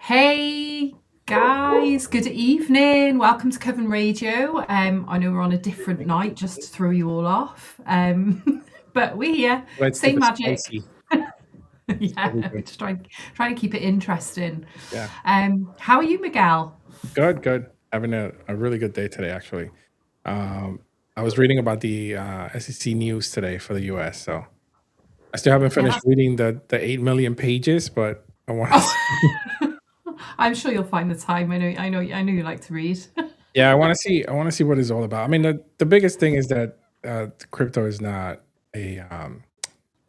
Hey guys, good evening. Welcome to Coven Radio. I know we're on a different night just to throw you all off. But we're here, Let's keep same it magic. spicy. Yeah, Very good. just trying to keep it interesting. Yeah. How are you, Miguel? Good, good. Having a really good day today, actually. Um, I was reading about the SEC news today for the US. So I still haven't Yeah, finished reading the 8 million pages, but I want to oh, see. I'm sure you'll find the time. I know you like to read. Yeah, I want to see what it's all about. I mean, the biggest thing is that crypto is not a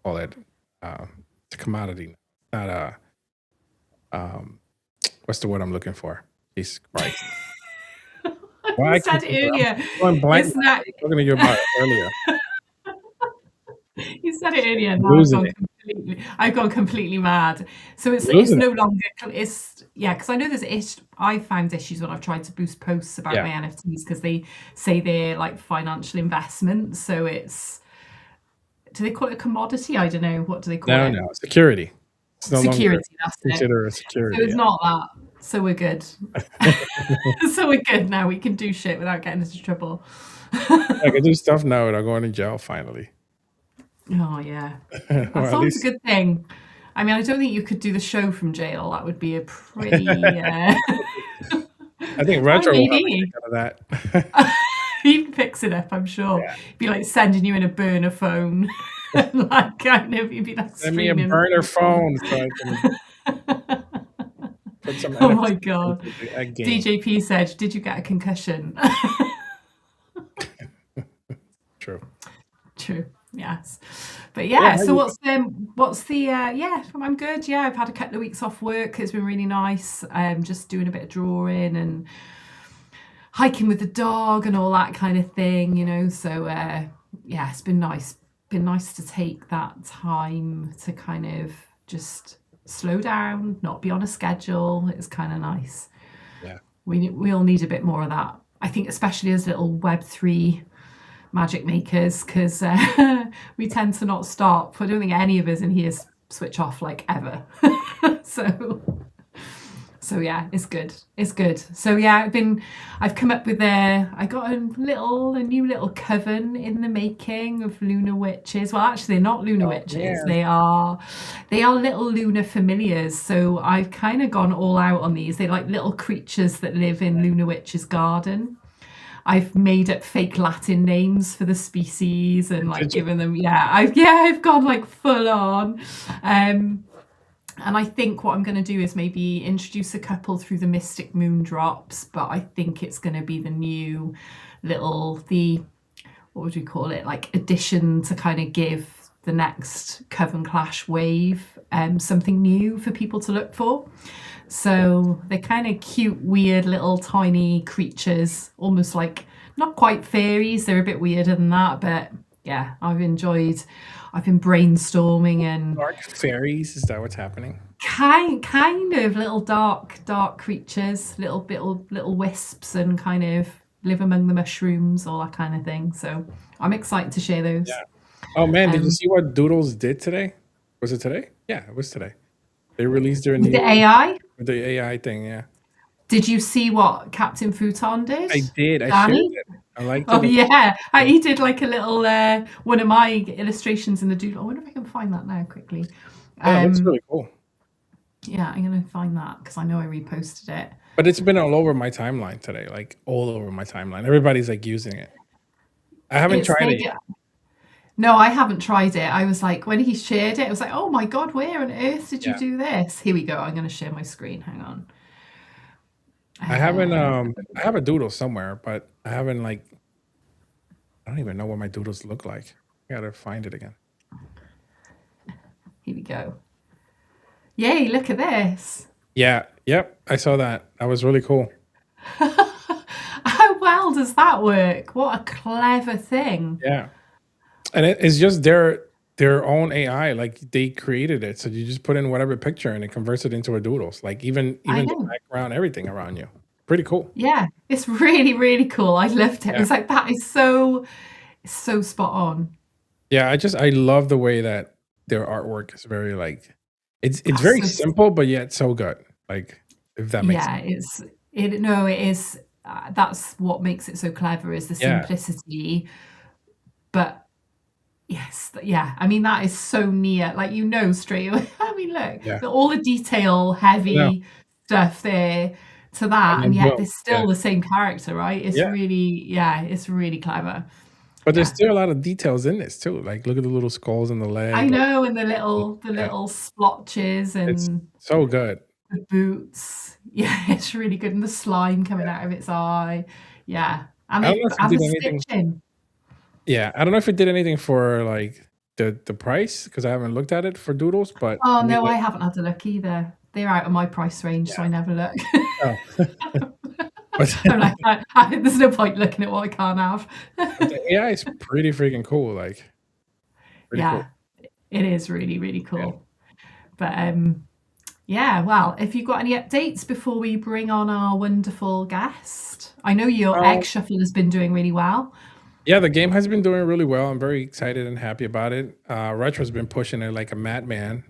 call it it's a commodity, not a um what's the word I'm looking for? Jesus Christ. Why You I can't said think of I'm earlier, going blank it's now. not. I was talking to you about it earlier. You said it earlier. I'm Now losing it. I've gone completely mad. So I'm it's losing it. no longer it's yeah, because I know I found issues when I've tried to boost posts about Yeah. my NFTs because they say they're like financial investments. So it's do they call it a commodity? I don't know. What do they call No, it? no, security. It's no longer Security, that's it. considered a So security. it's not that. So we're good. So we're good now. We can do shit without getting into trouble. I can do stuff now without going to jail finally. Oh yeah. Or That's at always a least good thing. I mean, I don't think you could do the show from jail. That would be a pretty I think oh, retro will have a kick maybe. out of that. He'd fix it up, I'm sure. Yeah. Be like sending you in a burner phone. Like kind of you'd be like Send me a streaming with burner people. phone so I can put some Oh my NFTs god. into a game. DJP said, "Did you get a concussion?" True. True. Yes. But Yeah, yeah, how so you what's the yeah, I'm good. Yeah, I've had a couple of weeks off work. It's been really nice. Just doing a bit of drawing and hiking with the dog and all that kind of thing. So yeah, it's been nice. Been nice to take that time to kind of just slow down, not be on a schedule. It's kind of nice. yeah. We all need a bit more of that. I think especially as little Web3 magic makers because we tend to not stop. I don't think any of us in here switch off like ever. so so yeah, it's good. It's good. So yeah, I've come up with I got a new little coven in the making of lunar witches. Well, actually, they're not lunar Oh witches. man. They are little lunar familiars. So I've kind of gone all out on these. They're like little creatures that live in Lunar Witch's garden. I've made up fake Latin names for the species and like Did you? given them I've gone like full on. Um and I think what I'm going to do is maybe introduce a couple through the Mystic Moon drops, but I think it's going to be the new the what would we call it, like addition to kind of give the next Coven Clash wave something new for people to look for. So they're kind of cute, weird little tiny creatures, almost like not quite fairies. They're a bit weirder than that, but yeah, I've been brainstorming and Dark fairies? Is that what's happening? kind of little dark creatures, little wisps, and kind of live among the mushrooms, all that kind of thing. So I'm excited to share those. Yeah. Oh man, did you Um, see what Doodles did today? Was it today? Yeah, it was today. They released their with the new AI, the AI thing, yeah. did you see what Captain Futon did, I did. I shared Danny? it. I liked Oh it. yeah, he did like a little one of my illustrations in the doodle. I wonder if I can find that now quickly. Yeah, it looks Um, really cool. yeah, I'm gonna find that because I know I reposted it. But it's been all over my timeline today, like all over my timeline. Everybody's like using it. I haven't It's tried they it did. yet. No, I haven't tried it. I was like, when he shared it, I was like, oh my god, where on earth did you Yeah. do this? Here we go. I'm gonna share my screen. Hang on. I haven't Uh, I have a doodle somewhere, but I haven't like I don't even know what my doodles look like. I gotta find it again. Here we go. Yay! Look at this. Yeah, yep. I saw that. That was really cool. How well does that work? What a clever thing. Yeah. And it's just their own AI. Like they created it. So you just put in whatever picture and it converts it into a doodles. Like I even the know. background, everything around you. Pretty cool. Yeah, it's really, really cool. I loved it. I Yeah. was like, that is so spot on. Yeah, I love the way that their artwork is very like it's That's very so simple but yet so good. Like if that makes Yeah, sense. it is. That's what makes it so clever is the Yeah, simplicity. But yes, yeah. I mean, that is so near. Like straight away. I mean, look, yeah. all the detail I know. heavy stuff there to And that, and then yet boom. there's Yeah, still the same character, right? It's yeah. really, yeah, it's really clever. But there's Yeah. still a lot of details in this too. Like, look at the little skulls in the I leg. Like, know, and mm, the yeah, little splotches it's and so good. the boots. Yeah, it's really good. And the slime coming Yeah. out of its eye. Yeah. And I don't know if it the did anything. stitching. Yeah, I don't know if it did anything for like the price because I haven't looked at it for Doodles, but Oh I mean, no, I haven't had a look either. They're out of my price range, so yeah. I never look. Oh, but I'm like, there's no point looking at what I can't have. but the AI is pretty freaking cool. Like, pretty cool. Yeah, it is really, really Yeah. cool. But yeah, well, if you've got any updates before we bring on our wonderful guest, I know your egg Um, shuffle has been doing really well. yeah, the game has been doing really well. I'm very excited and happy about it. Retro's been pushing it like a madman.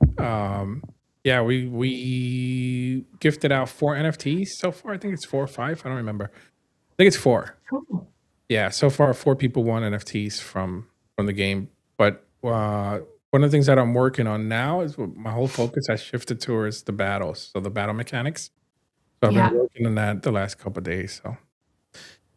Yeah, we gifted out 4 NFTs so far. I think it's 4 or 5. I don't remember. I think it's 4. Cool. Yeah, so far 4 people won NFTs from the game. But one of the things that I'm working on now is my whole focus has shifted towards the battles, so the battle mechanics. So I've been Yeah, working on that the last couple of days. So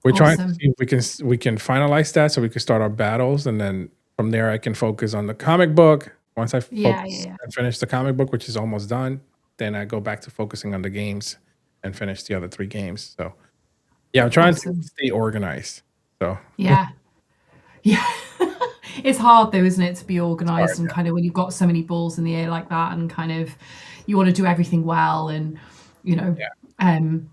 we're trying to awesome. see if we can finalize that so we can start our battles, and then from there I can focus on the comic book. Once I Yeah, yeah, focus yeah. and finish the comic book, which is almost done, then I go back to focusing on the games and finish the other 3 games. So yeah, I'm trying to Awesome. stay organized. So Yeah. Yeah. It's hard though, isn't it, to be it's hard. organized and kind of when you've got so many balls in the air like that and kind of you want to do everything well and you know, Yeah. um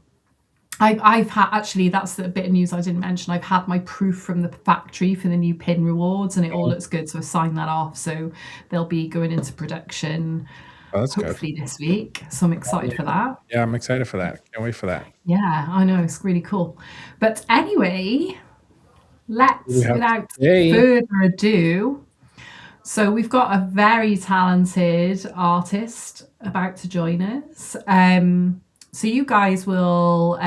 I've had actually that's the bit of news I didn't mention. I've had my proof from the factory for the new pin rewards and it all Mhm. looks good. So I signed that off. So they'll be going into production Oh, that's good. hopefully this week. So I'm Oh, excited yeah. for that. Yeah, I'm excited for that. Can't wait for that. Yeah, I know it's really cool. But anyway, What do we let's have without today? further ado. So we've got a very talented artist about to join us. So you guys will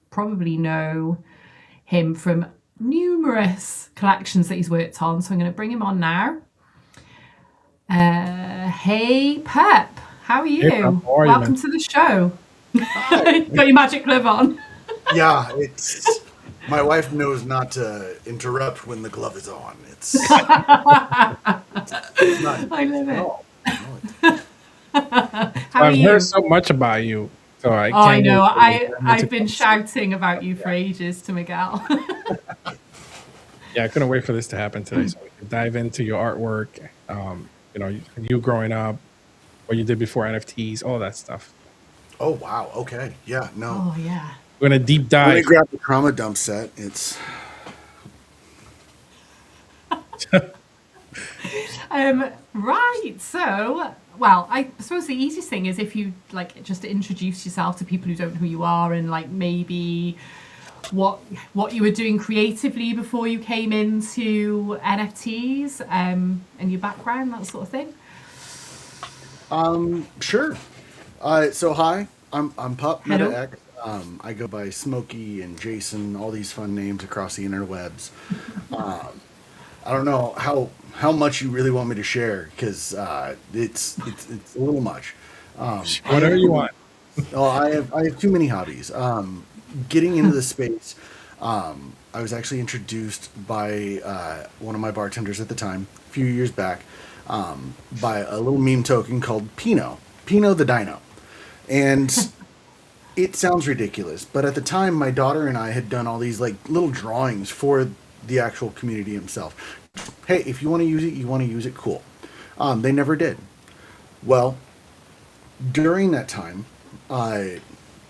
probably know him from numerous collections that he's worked on. So I'm going to bring him on now. Hey, Pep, how are Hey, Pam, you? how are you, man? Welcome to the show. Hi. Got your magic glove on. Yeah, it's my wife knows not to interrupt when the glove is on. It's not I love at it. all. No, How are I've heard you? so much about you, so I Oh, I can't know. wait for me to I've been come see. shouting about you for ages to Miguel. Yeah, I couldn't wait for this to happen today, so we can dive into your artwork. You growing up, what you did before NFTs, all that stuff. oh wow. Okay. Yeah. No. Oh yeah. We're gonna deep Let me dive. grab the trauma dump set. It's Right. So, well, I suppose the easiest thing is if you like just to introduce yourself to people who don't know who you are and like maybe what you were doing creatively before you came into NFTs, and your background, that sort of thing. sure. So hi, I'm Pup Meta Hello. X. I go by Smokey and Jason, all these fun names across the interwebs. I don't know how much you really want me to share because it's a little much. I Whatever you am want. Oh, I have too many hobbies. Getting into the space, I was actually introduced by one of my bartenders at the time, a few years back, by a little meme token called Pino the Dino, and it sounds ridiculous, but at the time, my daughter and I had done all these like little drawings for the actual community himself. Hey, if you want to use it, you want to use it, cool. They never did. Well, during that time, I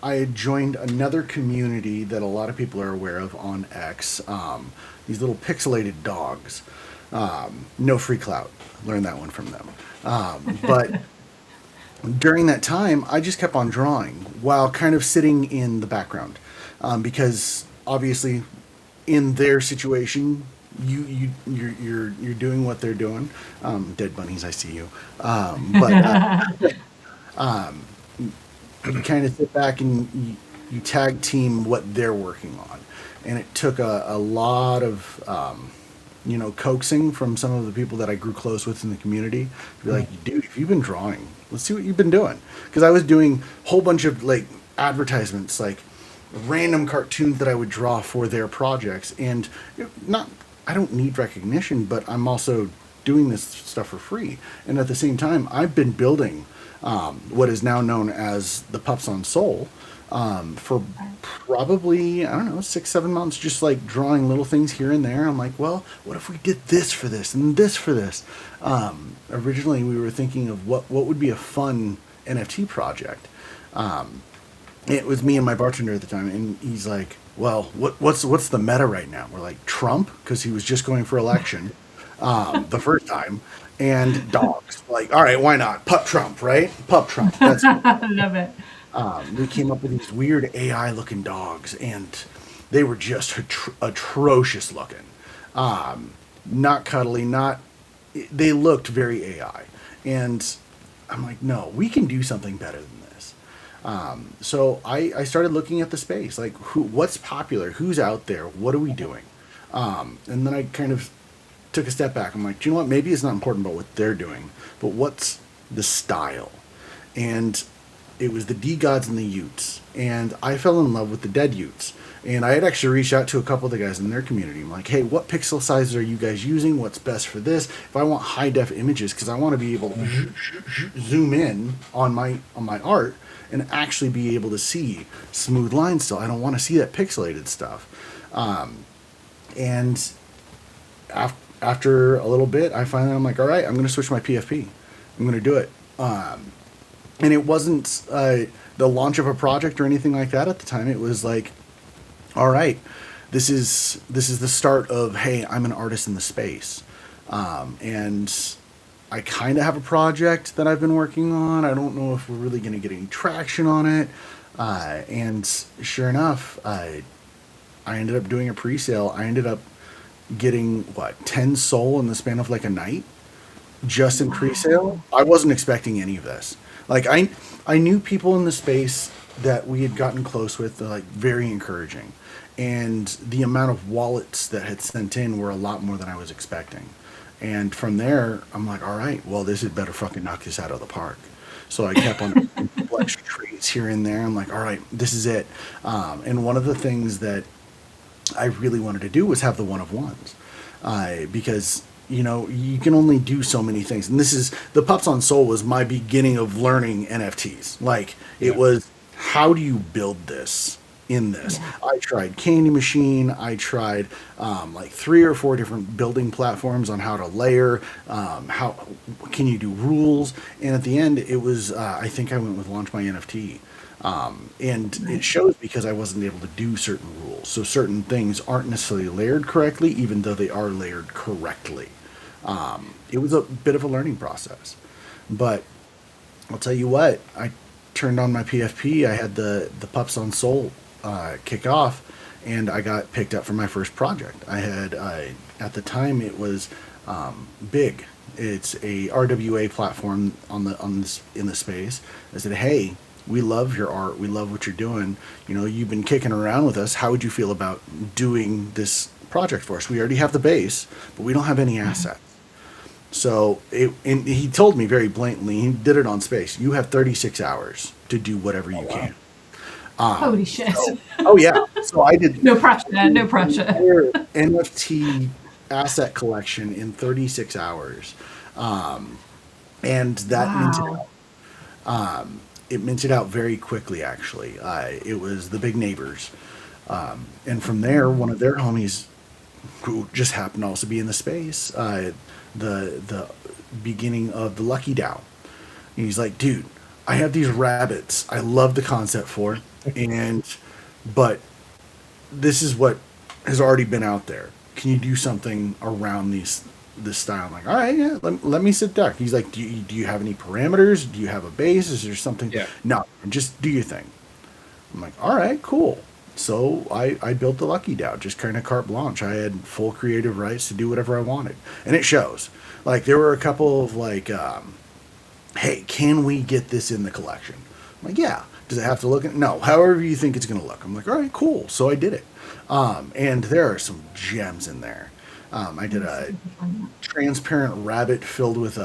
had joined another community that a lot of people are aware of on X. These little pixelated dogs. No free clout. Learned that one from them. But during that time, I just kept on drawing while kind of sitting in the background, because obviously, in their situation, you're doing what they're doing. Dead bunnies, I see you. But you kind of sit back and you tag team what they're working on. And it took a lot of, coaxing from some of the people that I grew close with in the community to be like, dude, if you've been drawing, let's see what you've been doing. Because I was doing a whole bunch of like advertisements, like random cartoons that I would draw for their projects. And I don't need recognition, but I'm also doing this stuff for free. And at the same time, I've been building what is now known as the Pups on Soul for probably, I don't know, 6-7 months, just like drawing little things here and there. I'm like, well, what if we did this for this and this for this? Originally, we were thinking of what would be a fun NFT project. It was me and my bartender at the time, and he's like, well, what's the meta right now? We're like, Trump, because he was just going for election the first time, and dogs. Like, all right, why not? Pup Trump, right? Pup Trump. That's I love it. we came up with these weird AI-looking dogs, and they were just atrocious looking. Not cuddly, they looked very AI. And I'm like, no, we can do something better than this. So I started looking at the space, like what's popular, who's out there, what are we doing? And then I kind of took a step back. I'm like, do you know what? Maybe it's not important about what they're doing, but what's the style? And it was the D-Gods and the Utes. And I fell in love with the Dead Utes. And I had actually reached out to a couple of the guys in their community. I'm like, hey, what pixel sizes are you guys using? What's best for this? If I want high-def images, because I want to be able to zoom in on my art and actually be able to see smooth lines still. I don't want to see that pixelated stuff. And after a little bit, I'm like, all right, I'm going to switch my PFP. I'm going to do it. And it wasn't the launch of a project or anything like that at the time. It was like, all right, this is the start of, hey, I'm an artist in the space. And I kind of have a project that I've been working on. I don't know if we're really going to get any traction on it. And sure enough, I ended up doing a pre-sale. I ended up getting 10 soul in the span of like a night, just in pre-sale. I wasn't expecting any of this. Like I knew people in the space that we had gotten close with, like very encouraging, and the amount of wallets that had sent in were a lot more than I was expecting. And from there, I'm like, all right, well, this had better fucking knock this out of the park. So I kept on extra treats here and there. I'm like, all right, this is it. And one of the things that I really wanted to do was have the one-of-ones, because you can only do so many things. And this is, the Pups on Soul was my beginning of learning NFTs. Like, it was, how do you build this in this? Yeah. I tried Candy Machine. I tried like 3 or 4 different building platforms on how to layer, how can you do rules. And at the end, it was, I think I went with Launch My NFT. And it shows because I wasn't able to do certain rules. So certain things aren't necessarily layered correctly, even though they are layered correctly. It was a bit of a learning process. But I'll tell you what, I turned on my PFP. I had the Pups on Soul kick off, and I got picked up for my first project. I had, at the time, it was Big. It's a RWA platform in the space. I said, hey, we love your art. We love what you're doing. You've been kicking around with us. How would you feel about doing this project for us? We already have the base, but we don't have any assets. So and he told me very blatantly, he did it on space. You have 36 hours to do whatever you can. Holy shit. Oh yeah. So I did no pressure. NFT asset collection in 36 hours. And that minted out. It minted out very quickly, actually. It was the Big Neighbors. And from there, one of their homies, who just happened to also be in the space, the beginning of the Lucky DAO. And he's like, dude, I have these rabbits I love the concept for, but this is what has already been out there. Can you do something around this style? I'm like, all right, yeah, let me sit there. He's like, do you have any parameters? Do you have a base? Is there something? Yeah. No, just do your thing. I'm like, all right, cool. So I built the Lucky DAO, just kind of carte blanche. I had full creative rights to do whatever I wanted. And it shows. Like, there were a couple of like, hey, can we get this in the collection? I'm like, yeah. Does it have to look? No, however you think it's going to look. I'm like, all right, cool. So I did it. And there are some gems in there. I did a transparent rabbit filled with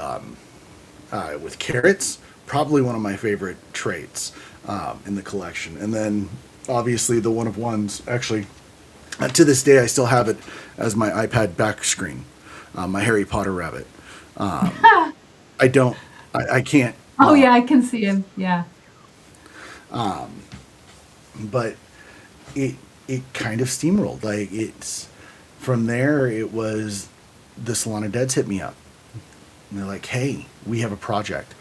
carrots. Probably one of my favorite traits in the collection. And then obviously the one of ones. Actually, to this day, I still have it as my iPad back screen. My Harry Potter rabbit. I don't. I can't. Oh yeah, I can see him. Yeah. But it kind of steamrolled. Like it's from there. It was the Salon of Deads hit me up. And they're like, "Hey, we have a project.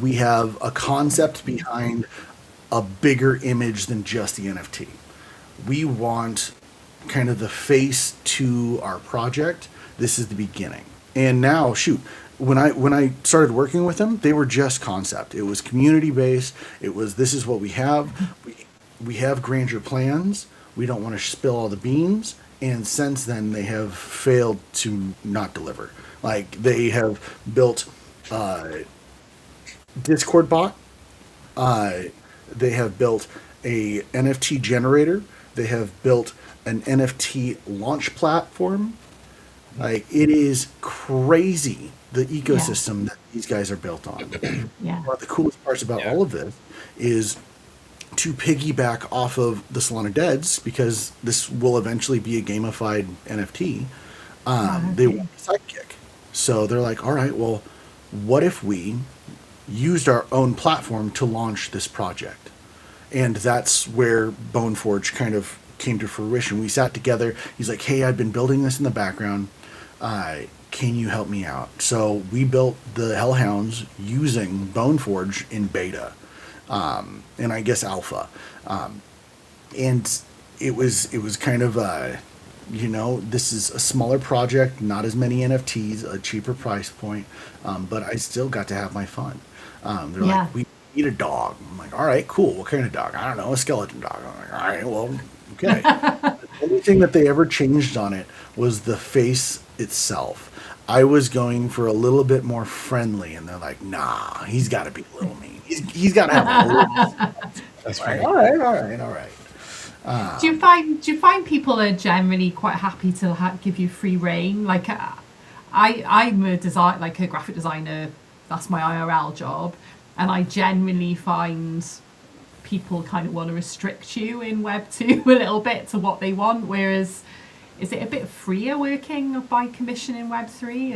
We have a concept behind a bigger image than just the NFT. We want kind of the face to our project. This is the beginning." And now, shoot, when I started working with them, they were just concept. It was community based. It was, this is what we have. We have grandeur plans. We don't want to spill all the beans. And since then, they have failed to not deliver. Like they have built Discord bot. They have built a NFT generator. They have built an NFT launch platform. Like it is crazy the ecosystem that these guys are built on. Yeah. One of the coolest parts about all of this is to piggyback off of the Salon of Deads, because this will eventually be a gamified NFT. They want a sidekick. So they're like, all right, well, what if we used our own platform to launch this project? And that's where Boneforge kind of came to fruition. We sat together. He's like, hey, I've been building this in the background. Can you help me out? So we built the Hellhounds using Boneforge in beta, and I guess alpha. And it was kind of this is a smaller project, not as many NFTs, a cheaper price point, but I still got to have my fun. They're like, we need a dog. I'm like, all right, cool. What kind of dog? I don't know, a skeleton dog. I'm like, all right, well, okay. The only thing that they ever changed on it was the face itself. I was going for a little bit more friendly, and they're like, nah, he's got to be a little mean. He's got to have a little. That's right. All right. Do you find people are generally quite happy to give you free reign? Like, I'm a graphic designer. That's my IRL job, and I generally find people kind of want to restrict you in Web 2 a little bit to what they want. Whereas, is it a bit freer working by commission in Web 3?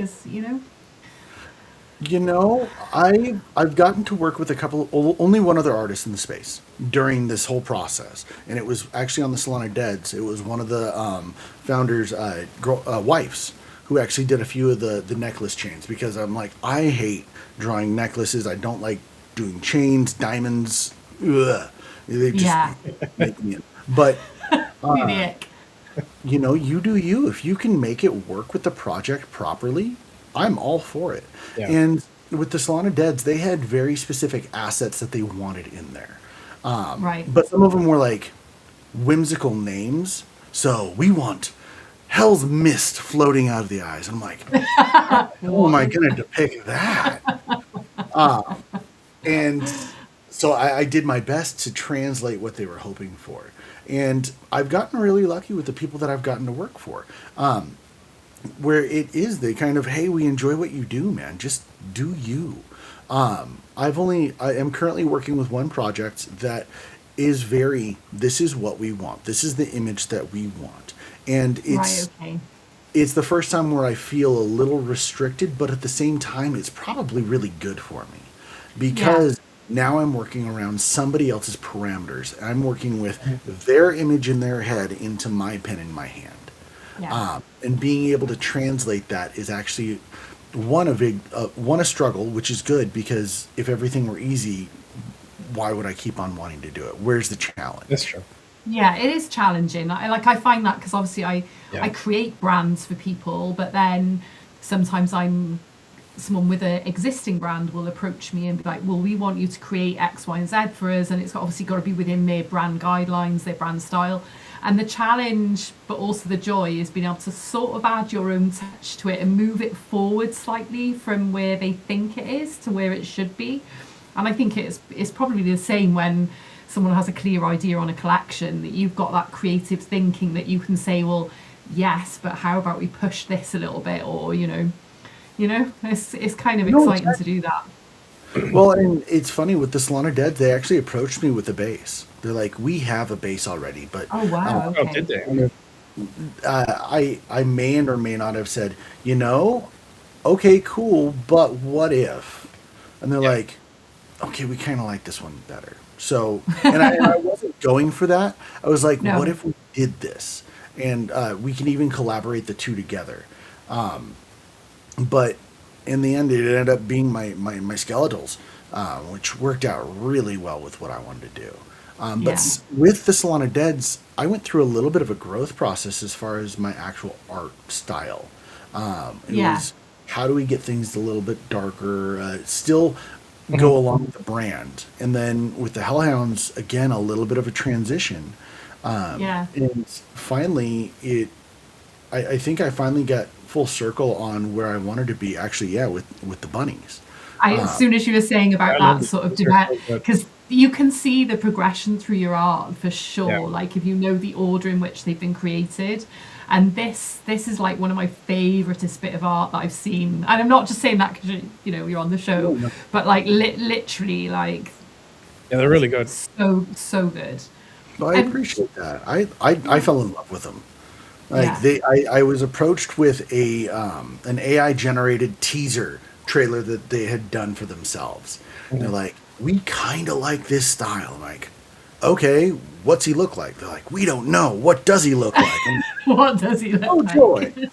I've gotten to work with only one other artist in the space during this whole process, and it was actually on the Salon of Deads. It was one of the founders' wives who actually did a few of the necklace chains, because I'm like, I hate drawing necklaces. I don't like doing chains, diamonds. Ugh. They just make me. But you do you. If you can make it work with the project properly, I'm all for it. Yeah. And with the Salon of Deads, they had very specific assets that they wanted in there. Right. But some of them were like whimsical names. So we want Hell's Mist floating out of the eyes. I'm like, how am I going to depict that? And so I did my best to translate what they were hoping for. And I've gotten really lucky with the people that I've gotten to work for. Where it is, they kind of, hey, we enjoy what you do, man. Just do you. I am currently working with one project that is this is what we want. This is the image that we want. And it's the first time where I feel a little restricted, but at the same time, it's probably really good for me, because now I'm working around somebody else's parameters. I'm working with their image in their head into my pen in my hand. Yeah. And being able to translate that is actually a struggle, which is good, because if everything were easy, why would I keep on wanting to do it? Where's the challenge? That's true. Yeah, it is challenging. I find that because obviously I create brands for people, but then sometimes someone with an existing brand will approach me and be like, well, we want you to create X, Y, and Z for us, and it's obviously got to be within their brand guidelines, their brand style. And the challenge, but also the joy, is being able to sort of add your own touch to it and move it forward slightly from where they think it is to where it should be. And I think it's probably the same when someone has a clear idea on a collection, that you've got that creative thinking that you can say, well, yes, but how about we push this a little bit, or it's kind of exciting to do that. Well, and it's funny with the Salon of Dead, they actually approached me with a base. They're like, we have a base already, but Oh wow, Oh, okay. did they? I may or may not have said, okay, cool, but what if? And they're like, okay, we kind of like this one better. So, and I wasn't going for that. I was like, No. what if we did this? And we can even collaborate the two together. But in the end, it ended up being my skeletals, which worked out really well with what I wanted to do. But Yeah. with the Salon of Deads, I went through a little bit of a growth process as far as my actual art style. It Yeah. was, how do we get things a little bit darker, still go along with the brand? And then with the Hellhounds, again, a little bit of a transition. Yeah. And finally, I think I finally got full circle on where I wanted to be, actually, with the bunnies. As soon as you were saying about I love that the sort of picture develop, so much. because you can see the progression through your art for sure. Yeah. Like if you know the order in which they've been created, and this is like one of my favoritist bit of art that I've seen. And I'm not just saying that because you're on the show, No. but like literally like Yeah, they're really good. so good. So I And- appreciate that. I fell in love with them. Like Yeah. I was approached with an AI generated teaser trailer that they had done for themselves. And they're like, we kind of like this style. I'm like, okay, what's he look like? They're like, we don't know. What does he look like? And, What does he look oh like? joy!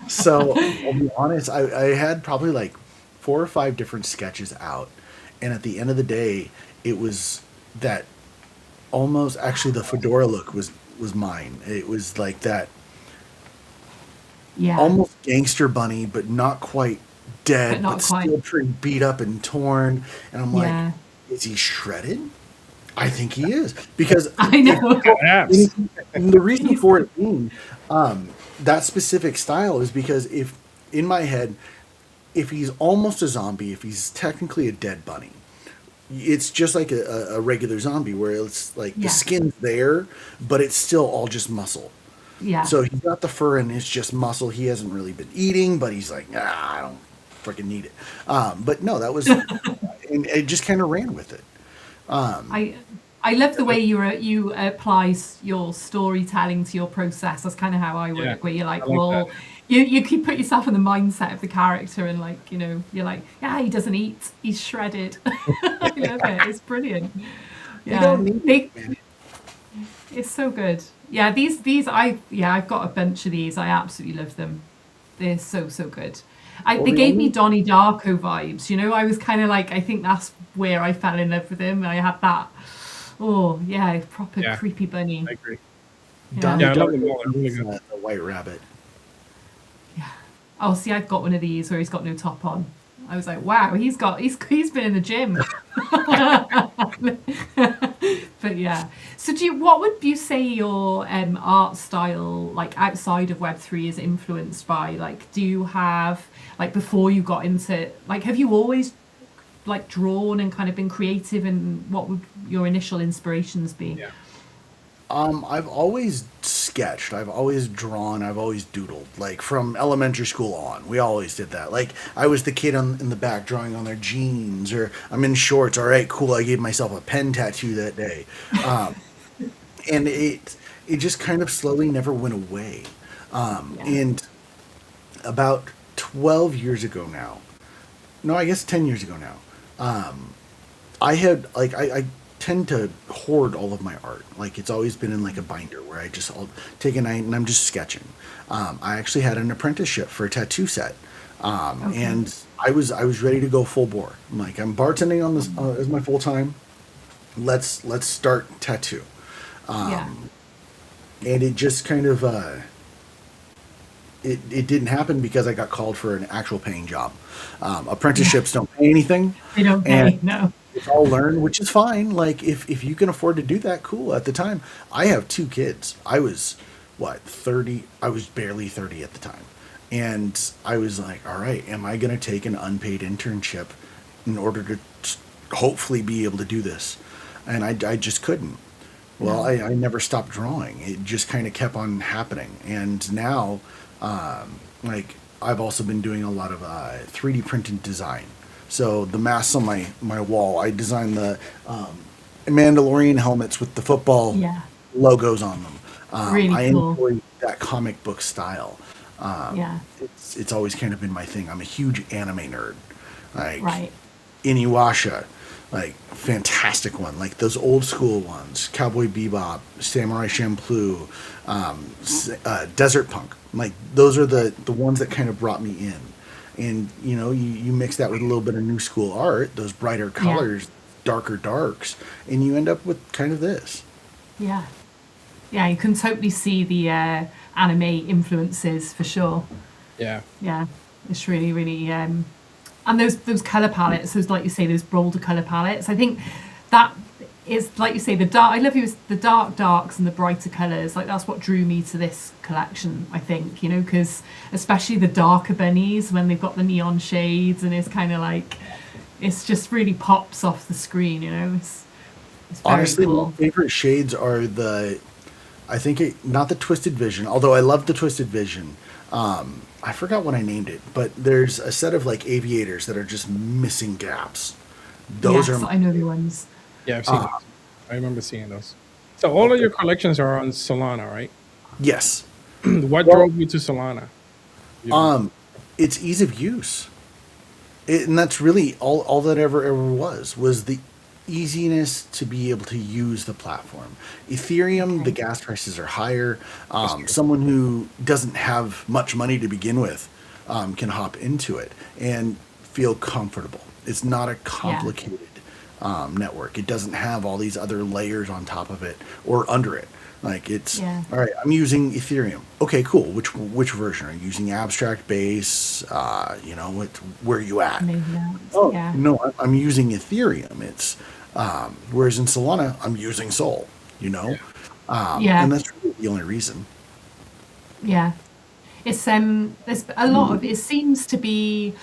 So I'll be honest, I had probably like 4 or 5 different sketches out, and at the end of the day, it was that almost actually the fedora look was mine. It was like that Yeah. almost gangster bunny, but not quite dead, But not quite. still pretty beat up and torn. And I'm Yeah. like, is he shredded? I think he is, because I know. Perhaps. and the reason for it being that specific style is because if in my head, if he's almost a zombie, if he's technically a dead bunny, it's just like a regular zombie where it's like Yeah. the skin's there, but it's still all just muscle. Yeah. So he's got the fur and it's just muscle. He hasn't really been eating, but he's like, I don't freaking need it. But no, that was, and it just kind of ran with it. I love the way you apply your storytelling to your process. That's kind of how I work, Yeah, where you're like, I like well, that. you can put yourself in the mindset of the character, and like, you're like, yeah, he doesn't eat, he's shredded. I love it. It's brilliant. Yeah, don't need it, man. it's so good. Yeah, these I've got a bunch of these. I absolutely love them. They're so good. They gave me Donnie Darko vibes. I was kind of like, I think that's where I fell in love with him. I had that, oh yeah, proper Yeah. creepy bunny. I agree. Yeah. Donnie Yeah, I love them Darko all. They're really is, good. the White Rabbit. Oh, see, I've got one of these where he's got no top on. I was like, wow, he's been in the gym. But yeah. So what would you say your art style, like outside of Web3, is influenced by? Like, do you have, like, before you got into, like, have you always like drawn and kind of been creative, and what would your initial inspirations be? Yeah. I've always sketched. I've always drawn. I've always doodled. Like from elementary school on, we always did that. Like I was the kid in the back drawing on their jeans, or I'm in shorts. All right, cool. I gave myself a pen tattoo that day, and it just kind of slowly never went away. And about 12 years ago now, no, I guess 10 years ago now, I had I tend to hoard all of my art. Like it's always been in like a binder where I'll take a night and I'm just sketching. I actually had an apprenticeship for a tattoo set, and I was ready to go full bore. I'm like, I'm bartending on this as my full time. Let's start tattoo. Yeah. And it just kind of it didn't happen because I got called for an actual paying job. Apprenticeships don't pay anything. They don't pay, And no. it's all learned, which is fine. Like if you can afford to do that, cool. At the time, I have 2 kids. I was 30. I was barely 30 at the time, and I was like, all right, am I going to take an unpaid internship in order to hopefully be able to do this. And I just couldn't. Well, No. I never stopped drawing. It just kind of kept on happening. And now, like, I've also been doing a lot of 3D printed design. So the masks on my wall, I designed the Mandalorian helmets with the football Yeah. logos on them. Really I cool. enjoy that comic book style. Yeah. It's always kind of been my thing. I'm a huge anime nerd. Like Right. Inuyasha, like fantastic one. Like those old school ones, Cowboy Bebop, Samurai Champloo, Desert Punk. Like those are the ones that kind of brought me in. And you know, you mix that with a little bit of new school art, those brighter Yeah. colors, darker darks, and you end up with kind of this. Yeah. Yeah, you can totally see the anime influences for sure. Yeah. Yeah, it's really, really, and those color palettes, those like you say, those bolder color palettes. I think that is like you say, the dark. I love you the dark darks and the brighter colors. Like that's what drew me to this collection. I think because especially the darker bunnies when they've got the neon shades and it's kind of like it's just really pops off the screen. It's very Honestly, my cool. favorite shades are not the Twisted Vision, although I love the Twisted Vision. I forgot what I named it, but there's a set of like aviators that are just missing gaps. Those Yes, are I know the ones. Yeah, I've seen uh, those. I remember seeing those. So all of your collections are on Solana, right? yes. What Well, drove you to Solana? You, it's ease of use. And that's really all that ever was the easiness to be able to use the platform. Ethereum, the Okay. gas prices are higher. that's true. Someone who doesn't have much money to begin with can hop into it and feel comfortable. It's not a Yeah. complicated network. It doesn't have all these other layers on top of it or under it. Like it's Yeah. all right. I'm using Ethereum. Okay, cool. Which version are you using? Abstract base. Where are you at? Maybe that. Oh Yeah. no, I'm using Ethereum. It's whereas in Solana, I'm using Sol. Yeah. And that's really the only reason. Yeah. It's there's a lot of it seems to be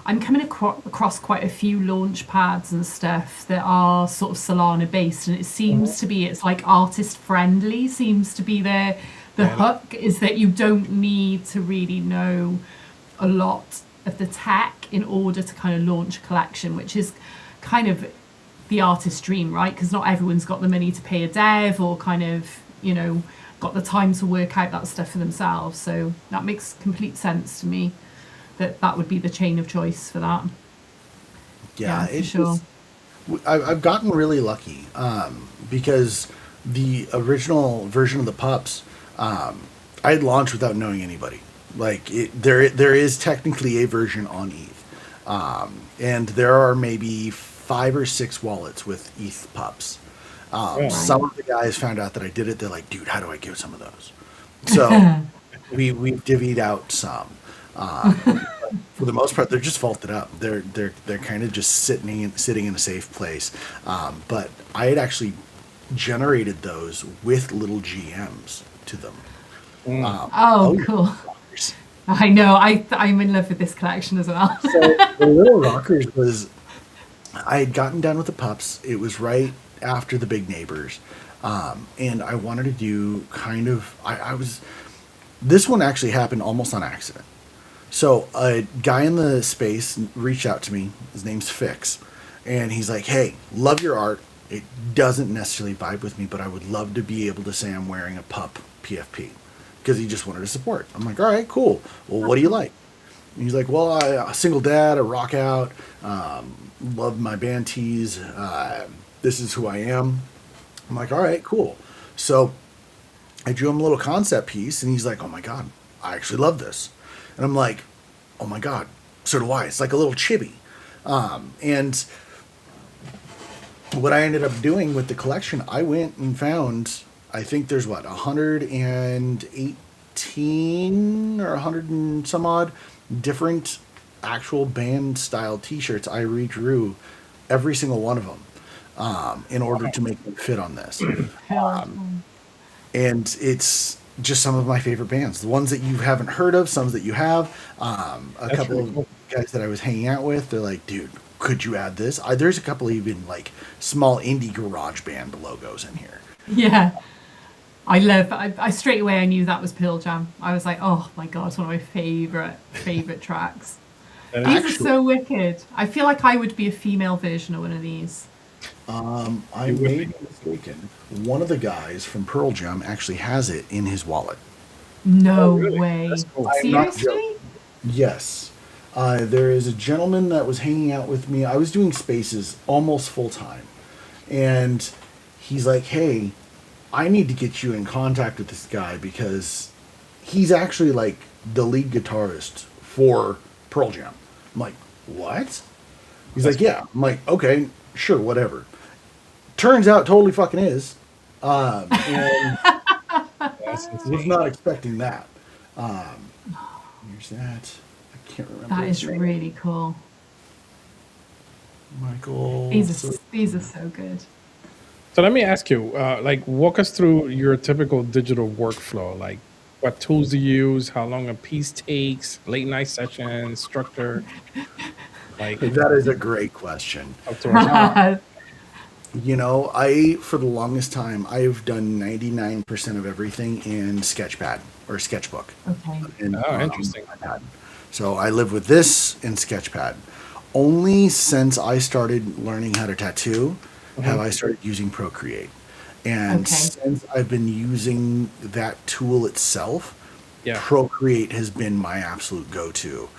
I'm coming across quite a few launch pads and stuff that are sort of Solana based and it seems to be it's like artist friendly seems to be the Yeah. hook is that you don't need to really know a lot of the tech in order to kind of launch a collection, which is kind of the artist's dream, right? Because not everyone's got the money to pay a dev or kind of, got the time to work out that stuff for themselves. So that makes complete sense to me that would be the chain of choice for that. Yeah, Yeah, for it's sure. just I've gotten really lucky because the original version of the pups I had launched without knowing anybody. Like there is technically a version on ETH, and there are maybe 5 or 6 wallets with ETH pups. Oh, Right. Some of the guys found out that I did it. They're like, "Dude, how do I get some of those?" So we've divvied out some. But for the most part, they're just vaulted up. They're kind of just sitting in a safe place. But I had actually generated those with little GMs to them. Oh, Yeah. cool. I know. I'm in love with this collection as well. So the little rockers was I had gotten done with the pups. It was right after the big neighbors, and I wanted to do kind of. I was. This one actually happened almost on accident. So a guy in the space reached out to me. His name's Fix, and he's like, "Hey, love your art. It doesn't necessarily vibe with me, but I would love to be able to say I'm wearing a pup PFP." Because he just wanted to support. I'm like, all right, cool. Well, what do you like? And he's like, well, a single dad, a rock out, love my band tees. This is who I am. I'm like, all right, cool. So I drew him a little concept piece, and he's like, oh my God, I actually love this. And I'm like, oh my God, so do I. It's like a little chibi. And what I ended up doing with the collection, I went and found, I think there's 118 or 100 and some odd different actual band style t-shirts. I redrew every single one of them in order to make them fit on this. And it's just some of my favorite bands. The ones that you haven't heard of, some that you have. A that's couple really of cool. guys that I was hanging out with, they're like, dude, could you add this? There's a couple even like small indie garage band logos in here. Yeah. I straight away I knew that was Pearl Jam. I was like, oh my god, it's one of my favorite tracks. And These Actually- are so wicked. I feel like I would be a female version of one of these. I may be mistaken. One of the guys from Pearl Jam actually has it in his wallet. No Oh, really? way. That's cool. I'm not Seriously? Yes. There is a gentleman that was hanging out with me. I was doing spaces almost full time. And he's like, hey, I need to get you in contact with this guy because he's actually like the lead guitarist for Pearl Jam. I'm like, what? He's like, yeah. I'm like, okay, sure, whatever. Turns out totally fucking is. And That's was insane. not expecting that. Here's that. I can't remember. That his is name. really cool. Michael. These are so good. So let me ask you, like, walk us through your typical digital workflow. Like, what tools do you use? How long a piece takes? Late night sessions, structure. Like, That is a great question. talk to us. You know, for the longest time, I've done 99% of everything in Sketchpad or Sketchbook. Okay. And, Oh, interesting. iPad. So I live with this in Sketchpad. Only since I started learning how to tattoo have I started using Procreate. And Okay. since I've been using that tool itself, Yeah. Procreate has been my absolute go-to.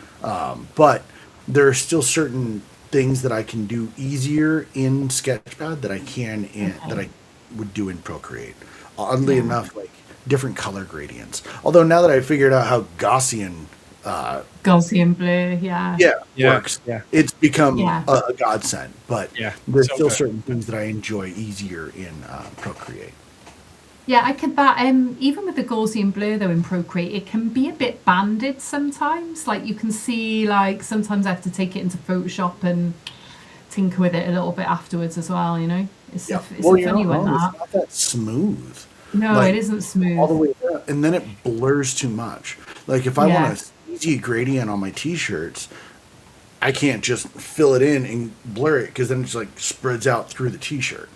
But there are still certain things that I can do easier in Sketchpad that I can that I would do in Procreate. Oddly enough, like different color gradients. Although now that I figured out how Gaussian Gaussian blue, yeah. Yeah, works, yeah. it's become Yeah. a godsend. But Yeah, there's so still good. certain things that I enjoy easier in Procreate. Yeah, I could that even with the Gaussian blur though in Procreate, it can be a bit banded sometimes. Like you can see like sometimes I have to take it into Photoshop and tinker with it a little bit afterwards as well, you know? It's Yeah. a Well, funny one it's that. not that smooth. No, like, it isn't smooth. All the way down, and then it blurs too much. Like if I Yeah. want a easy gradient on my t-shirts, I can't just fill it in and blur it because then it's like spreads out through the t-shirt.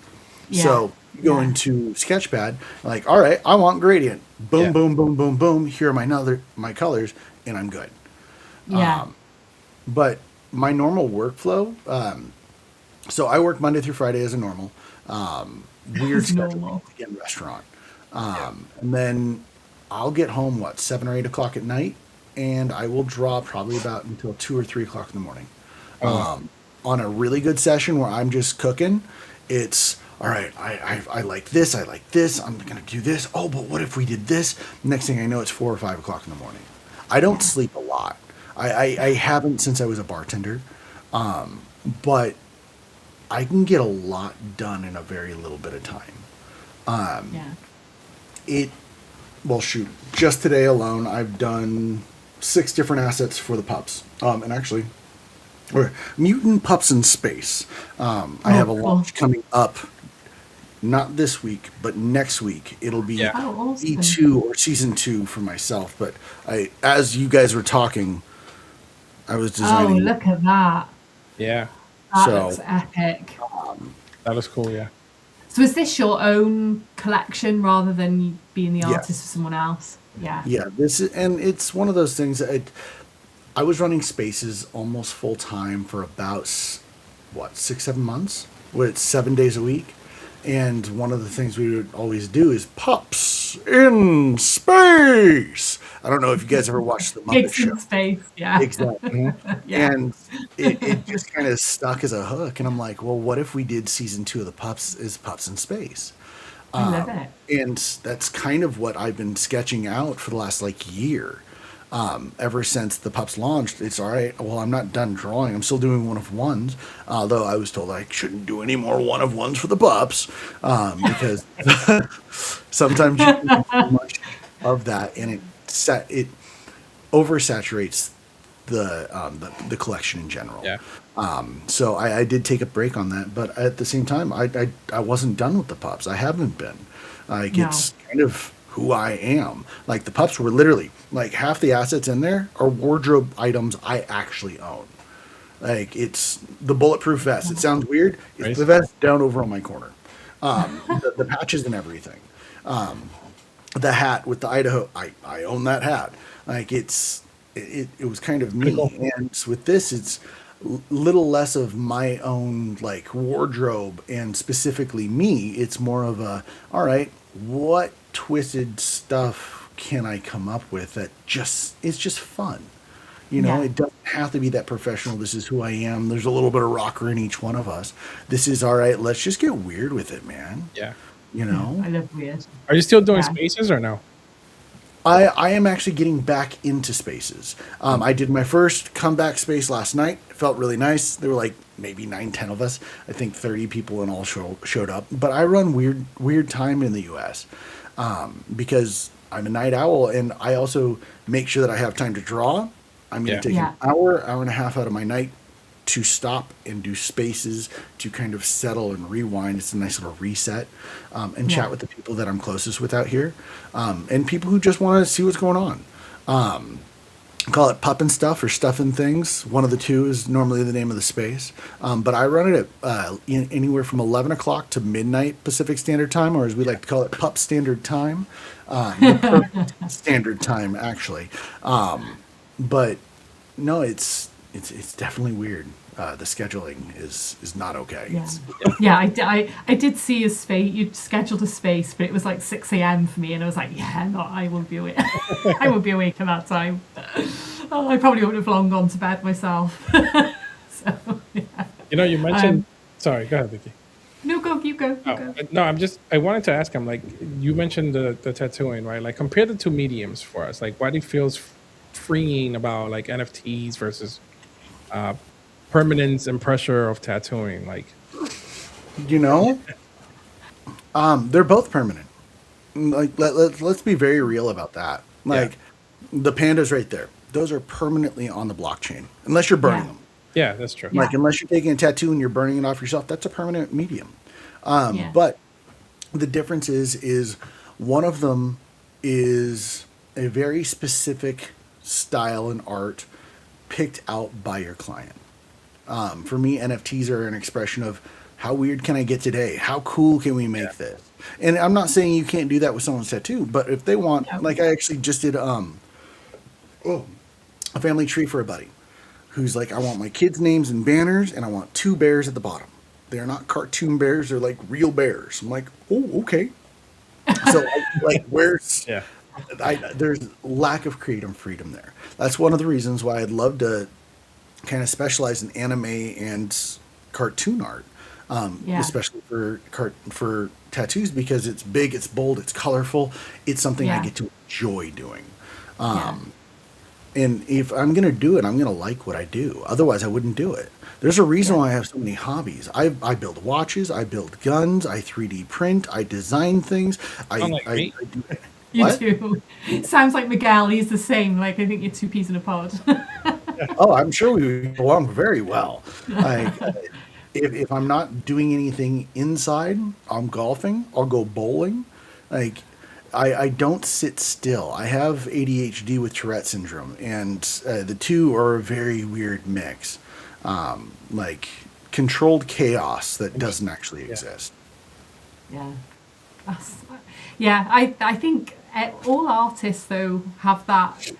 Yeah. So you go Yeah. into Sketchpad, like, all right, I want gradient. Boom, Yeah. boom, boom, boom, boom. Here are my colors, and I'm good. Yeah. But my normal workflow, so I work Monday through Friday as a normal. Weird As schedule normal. in restaurant. And then I'll get home, 7 or 8 o'clock at night, and I will draw probably about until 2 or 3 o'clock in the morning. On a really good session where I'm just cooking, it's, all right, I like this, I'm going to do this. Oh, but what if we did this? Next thing I know, it's 4 or 5 o'clock in the morning. I don't sleep a lot. I haven't since I was a bartender, but I can get a lot done in a very little bit of time. Yeah. Well, shoot, just today alone, I've done 6 different assets for the pups. And actually, or Mutant Pups in Space. I have a cool. launch coming up, not this week, but next week. It'll be Yeah. Oh, awesome. E2 or season 2 for myself. But as you guys were talking, I was Oh, designing. look at that. Yeah, That So- looks epic. that was cool. Yeah. So is this your own collection rather than you being the Yes. artist for someone else? Yeah. Yeah, and it's one of those things that I was running spaces almost full time for about 6-7 months, where it's 7 days a week. And one of the things we would always do is pups in space. I don't know if you guys ever watched the Muppet Gigs Show. in space. Yeah. Exactly. Yeah. And it just kind of stuck as a hook. And I'm like, well, what if we did season 2 of the Pups is Pups in Space? I love it. And that's kind of what I've been sketching out for the last year. Ever since the pups launched, it's all right. Well, I'm not done drawing. I'm still doing one of ones, although I was told I shouldn't do any more one of ones for the pups because sometimes you do too much of that, and it oversaturates the collection in general. Yeah. So I did take a break on that, but at the same time, I wasn't done with the pups. I haven't been. No. It's kind of who I am. Like the pups were literally half the assets in there are wardrobe items I actually own. Like it's the bulletproof vest. It sounds weird. It's Right. the vest down over on my corner. The patches and everything. The hat with the Idaho. I own that hat. Like it was kind of me. Cool. And with this, it's little less of my own like wardrobe and specifically me. It's more of a, all right, what twisted stuff can I come up with that it's just fun. You know, Yeah. it doesn't have to be that professional. This is who I am. There's a little bit of rocker in each one of us. This is all right. Let's just get weird with it, man. Yeah. You know, I love weird. Are you still doing Yeah. spaces or no? I am actually getting back into spaces. I did my first comeback space last night. It felt really nice. There were like maybe 9, 10 of us. I think 30 people in all showed up. But I run weird time in the U.S. Because I'm a night owl, and I also make sure that I have time to draw. I'm going Yeah. to take Yeah. an hour and a half out of my night to stop and do spaces to kind of settle and rewind. It's a nice little reset, and Yeah. chat with the people that I'm closest with out here, and people who just want to see what's going on. Call it pup and stuff or stuff and things. One of the two is normally the name of the space. But I run it at anywhere from 11 o'clock to midnight Pacific Standard Time, or as we like to call it, pup standard time. The perfect standard time, actually. But no, it's definitely weird. The scheduling is not okay. Yeah, It's- yeah. I did see a space. You'd scheduled a space, but it was like 6 a.m. for me, and I was like, yeah, no, I won't be awake. I won't be awake at that time. Oh, I probably would have long gone to bed myself. So, yeah. You know, you mentioned. Sorry, go ahead, Vicky. No, go. You go. You Oh, go. no, I wanted to ask him, like, you mentioned the tattooing, right? Like, compare the two mediums for us. Like, what do you feels freeing about, like, NFTs versus permanence and pressure of tattooing? Like, you know, they're both permanent. Like let's be very real about that. Like the pandas right there, those are permanently on the blockchain unless you're burning Yeah. them. yeah, that's true. Yeah. Like unless you're taking a tattoo and you're burning it off yourself, that's a permanent medium. Yeah. But the difference is one of them is a very specific style and art picked out by your client. For me, NFTs are an expression of how weird can I get today? How cool can we make this? And I'm not saying you can't do that with someone's tattoo, but if they want, Yeah. like I actually just did a family tree for a buddy who's like, I want my kids' names and banners, and I want 2 bears at the bottom. They're not cartoon bears; they're like real bears. I'm like, oh, okay. So, where's Yeah. there's lack of creative freedom there. That's one of the reasons why I'd love to kind of specialize in anime and cartoon art, Yeah. especially for tattoos, because it's big, it's bold, it's colorful. It's something I Yeah. get to enjoy doing. Yeah. And if I'm going to do it, I'm going to like what I do. Otherwise, I wouldn't do it. There's a reason why I have so many hobbies. I build watches, I build guns, I 3D print, I design things. Sound like me. I do. You What? do. Sounds like Miguel. He's the same. Like I think you're 2 peas in a pod. Oh, I'm sure we get along very well. Like, if I'm not doing anything inside, I'm golfing. I'll go bowling. Like, I don't sit still. I have ADHD with Tourette syndrome, and the two are a very weird mix. Like controlled chaos that doesn't actually exist. Yeah. Yeah, I think all artists though have that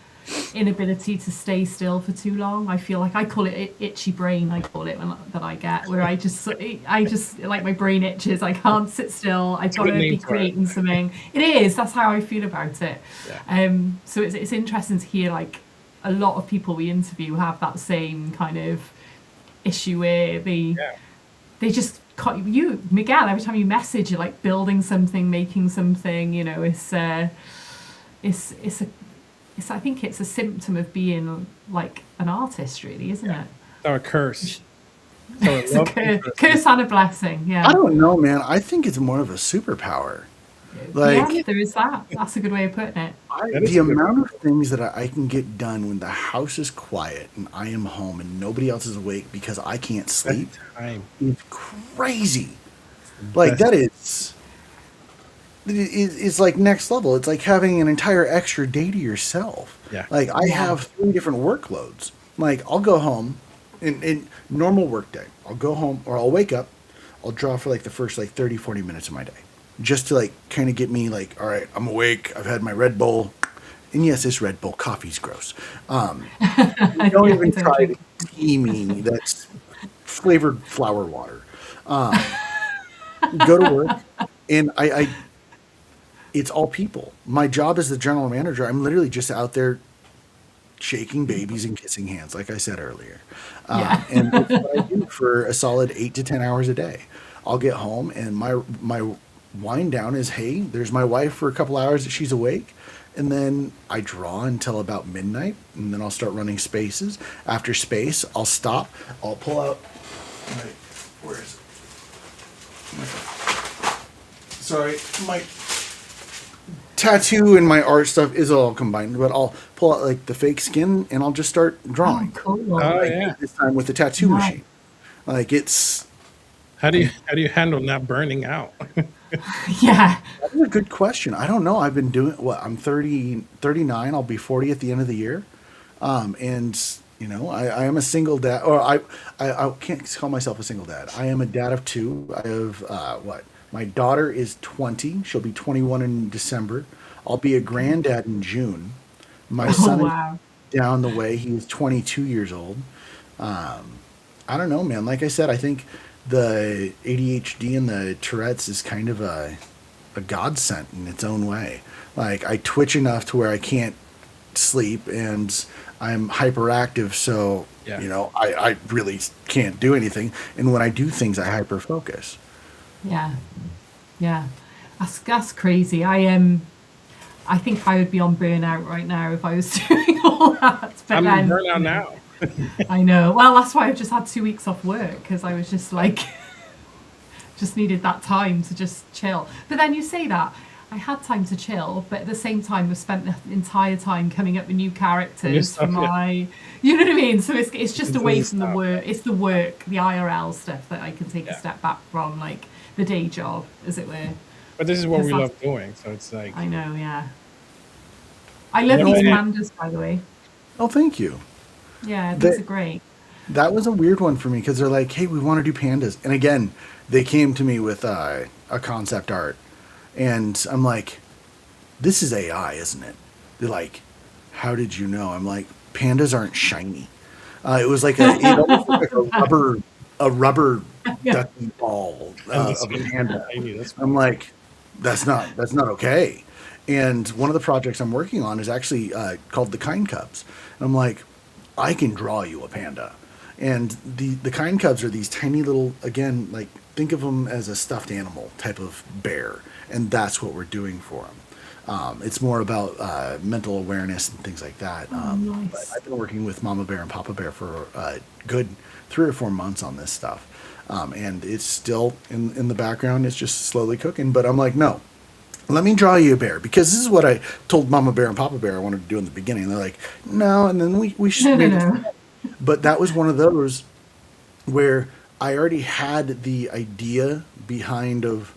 inability to stay still for too long. I feel like I call it itchy brain. I call it that I get where I just like my brain itches. I can't sit still. I've got good to be name for it. creating something. It is. That's how I feel about it. Yeah. So it's interesting to hear like a lot of people we interview have that same kind of issue where they just can't. You, Miguel, every time you message, you're like building something, making something. You know, it's I think it's a symptom of being like an artist, really, isn't it? Or a curse. So It's a curse and a blessing. I Yeah. don't know, man. I think it's more of a superpower. Like, Yeah, there is that. That's a good way of putting it. That is the a good amount of things that I can get done when the house is quiet and I am home and nobody else is awake because I can't sleep Time. is crazy. Like, that is. It's like next level. It's like having an entire extra day to yourself. Yeah. Like I have 3 different workloads. Like I'll go home, in normal work day, I'll go home or I'll wake up, I'll draw for like the first like 30, 40 minutes of my day. Just to like kind of get me like, all right, I'm awake, I've had my Red Bull. And yes, this Red Bull coffee's gross. Don't Yeah, even don't try to drink. tea me that's flavored flower water. Go to work, and I it's all people. My job as the general manager, I'm literally just out there shaking babies and kissing hands, like I said earlier. Yeah. And it's what I do for a solid 8 to 10 hours a day. I'll get home, and my wind down is, hey, there's my wife for a couple hours that she's awake, and then I draw until about midnight, and then I'll start running spaces. After space, I'll stop. I'll pull out. Where is it? Sorry, my tattoo and my art stuff is all combined, but I'll pull out like the fake skin and I'll just start Oh, drawing. cool. Oh Like yeah. this time with the tattoo Nice. machine. Like it's How do you handle not burning out? Yeah. That's a good question. I don't know. I've been doing what I'm 30, 39. I'll be 40 at the end of the year. And I am a single dad, or I can't call myself a single dad. I am a dad of two. I have what? My daughter is 20. She'll be 21 in December. I'll be a granddad in June. My Oh, son is wow. down the way. He is 22 years old. I don't know, man. Like I said, I think the ADHD and the Tourette's is kind of a godsend in its own way. Like I twitch enough to where I can't sleep, and I'm hyperactive, so Yeah. I really can't do anything. And when I do things, I hyper focus. Yeah. Yeah. That's crazy. I think I would be on burnout right now if I was doing all that. But I'm in then, burnout now. I know. Well, that's why I've just had 2 weeks off work, because I was just like, just needed that time to just chill. But then you say that I had time to chill, but at the same time, I've spent the entire time coming up with new characters for stuff, yeah. my, you know what I mean? So it's just It away doesn't from the stop. work. It's the work, the IRL stuff that I can take a Yeah. step back from, like the day job, as it were. But this is what we Because love doing, so it's like I know, yeah. I love Yeah, these yeah. pandas, by the way. Oh, thank you. Yeah, these That are great. that was a weird one for me because they're like, hey, we want to do pandas, and again, they came to me with a concept art, and I'm like, this is AI, isn't it? They're like, how did you know? I'm like, pandas aren't shiny. It was like it almost looked like a rubber Yeah. ducky ball and of a panda. that's I'm like, that's not okay. And one of the projects I'm working on is actually called the Kind Cubs. And I'm like, I can draw you a panda. And the Kind Cubs are these tiny little, again, like think of them as a stuffed animal type of bear, and that's what we're doing for them. It's more about mental awareness and things like that. Oh, But nice. I've been working with Mama Bear and Papa Bear for a good 3 or 4 months on this stuff. And it's still in the background. It's just slowly cooking. But I'm like, no, let me draw you a bear, because this is what I told Mama Bear and Papa Bear I wanted to do in the beginning. And they're like, no. And then we should No, made no, it. no. But that was one of those where I already had the idea behind of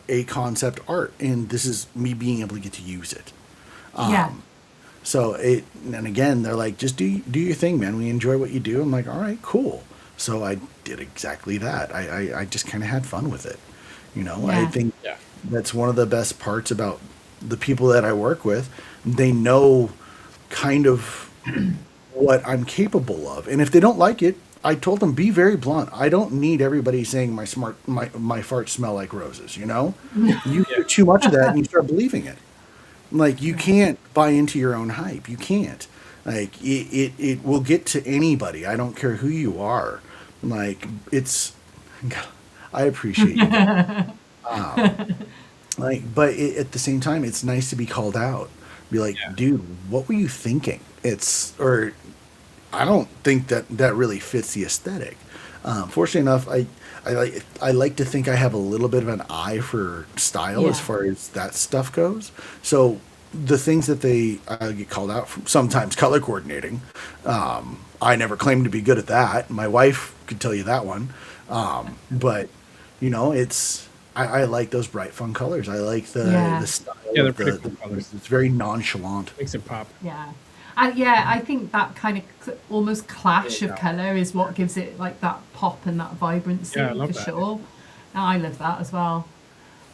a concept art, and this is me being able to get to use it. Yeah. So and again, they're like, just do your thing, man. We enjoy what you do. I'm like, all right, cool. So I did exactly that. I just kind of had fun with it. I Yeah. think yeah. that's one of the best parts about the people that I work with. They know kind of what I'm capable of, and if they don't like it, I told them, be very blunt. I don't need everybody saying my farts smell like roses. You hear too much of that and you start believing it. Like you can't buy into your own hype. You can't. Like it will get to anybody. I don't care who you are. Like I appreciate you. But at the same time, it's nice to be called out. Be like, Yeah. dude, what were you thinking? Or I don't think that really fits the aesthetic. Fortunately enough, I like to think I have a little bit of an eye for style as Yeah. far as that stuff goes. So the things that I get called out for, sometimes color coordinating. I never claimed to be good at that. My wife could tell you that one. But it's I like those bright, fun colors. I like Yeah. the style. Yeah, they're of pretty cool colors. It's very nonchalant. Makes it pop. Yeah. Yeah, I think that kind of almost clash of color is what gives it like that pop and that vibrancy Yeah, I love for that. sure. And I love that as well.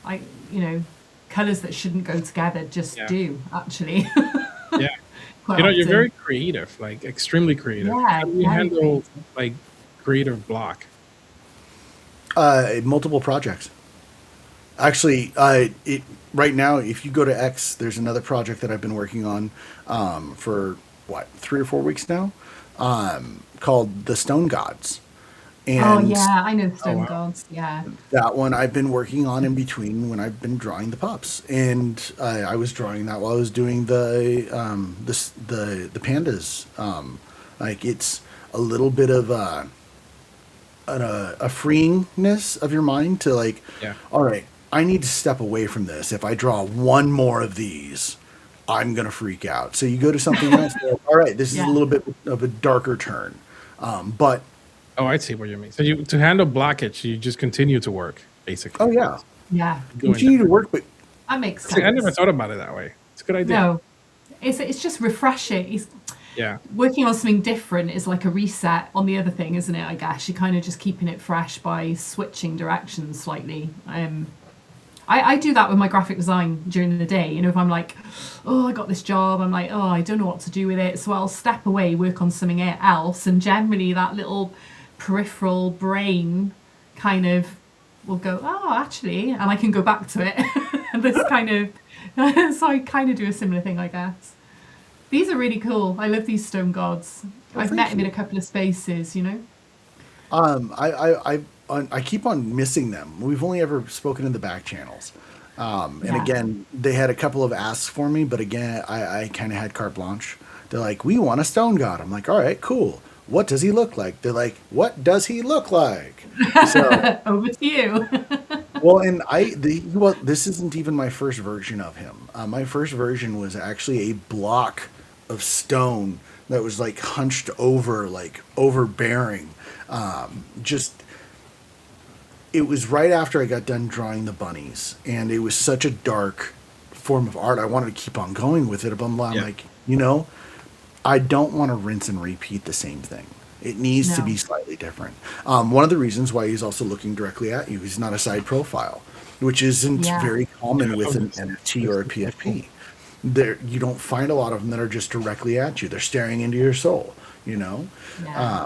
I, you know, colors that shouldn't go together just Yeah, do actually yeah. quite You know, you're very often. creative, like extremely creative. Yeah, How do you very handle creative. like creative block? Multiple projects. Actually, it right now, if you go to X, there's another project that I've been working on for what 3 or 4 weeks now, called the Stone Gods, Oh and yeah, I know the Oh Stone wow. Gods. Yeah, that one I've been working on in between when I've been drawing the pups, and I was drawing that while I was doing the pandas. Like it's a little bit of a freeingness of your mind to like, Yeah. all right, I need to step away from this. If I draw one more of these, I'm gonna freak out. So you go to something else. Like, all right, this is a yeah, little bit of a darker turn, but Oh, I see what you mean. So you to handle blockage, you just continue to work, basically. oh yeah, yeah. Doing that. continue to work. But That makes See, I never sense. thought about it that way. It's a good idea. No, it's just refreshing. It's Yeah. working on something different is like a reset on the other thing, isn't it? I guess you're kind of just keeping it fresh by switching directions slightly. I do that with my graphic design during the day. You know, if I'm like, oh, I got this job, I'm like, oh, I don't know what to do with it. So I'll step away, work on something else. And generally, that little peripheral brain kind of will go, oh, actually, and I can go back to it. And this kind of, so I kind of do a similar thing, I guess. These are really cool. I love these stone gods. well, I've met thank him in you. a couple of spaces, you know? I keep on missing them. We've only ever spoken in the back channels. And Yeah. again, they had a couple of asks for me, but again, I kind of had carte blanche. They're like, we want a stone god. I'm like, all right, cool. What does he look like? They're like, what does he look like? So, Over to you. well, and well, this isn't even my first version of him. My first version was actually a block of stone that was like hunched over, like overbearing. Just it was right after I got done drawing the bunnies, and it was such a dark form of art. I wanted to keep on going with it, but I'm Yeah. like, I don't want to rinse and repeat the same thing. It needs to be No. slightly different. One of the reasons why he's also looking directly at you, he's not a side profile, which isn't Yeah. very Yeah, common I with love an this. NFT This or a is so cool. PFP. There, you don't find a lot of them that are just directly at you. They're staring into your soul, you know? Yeah.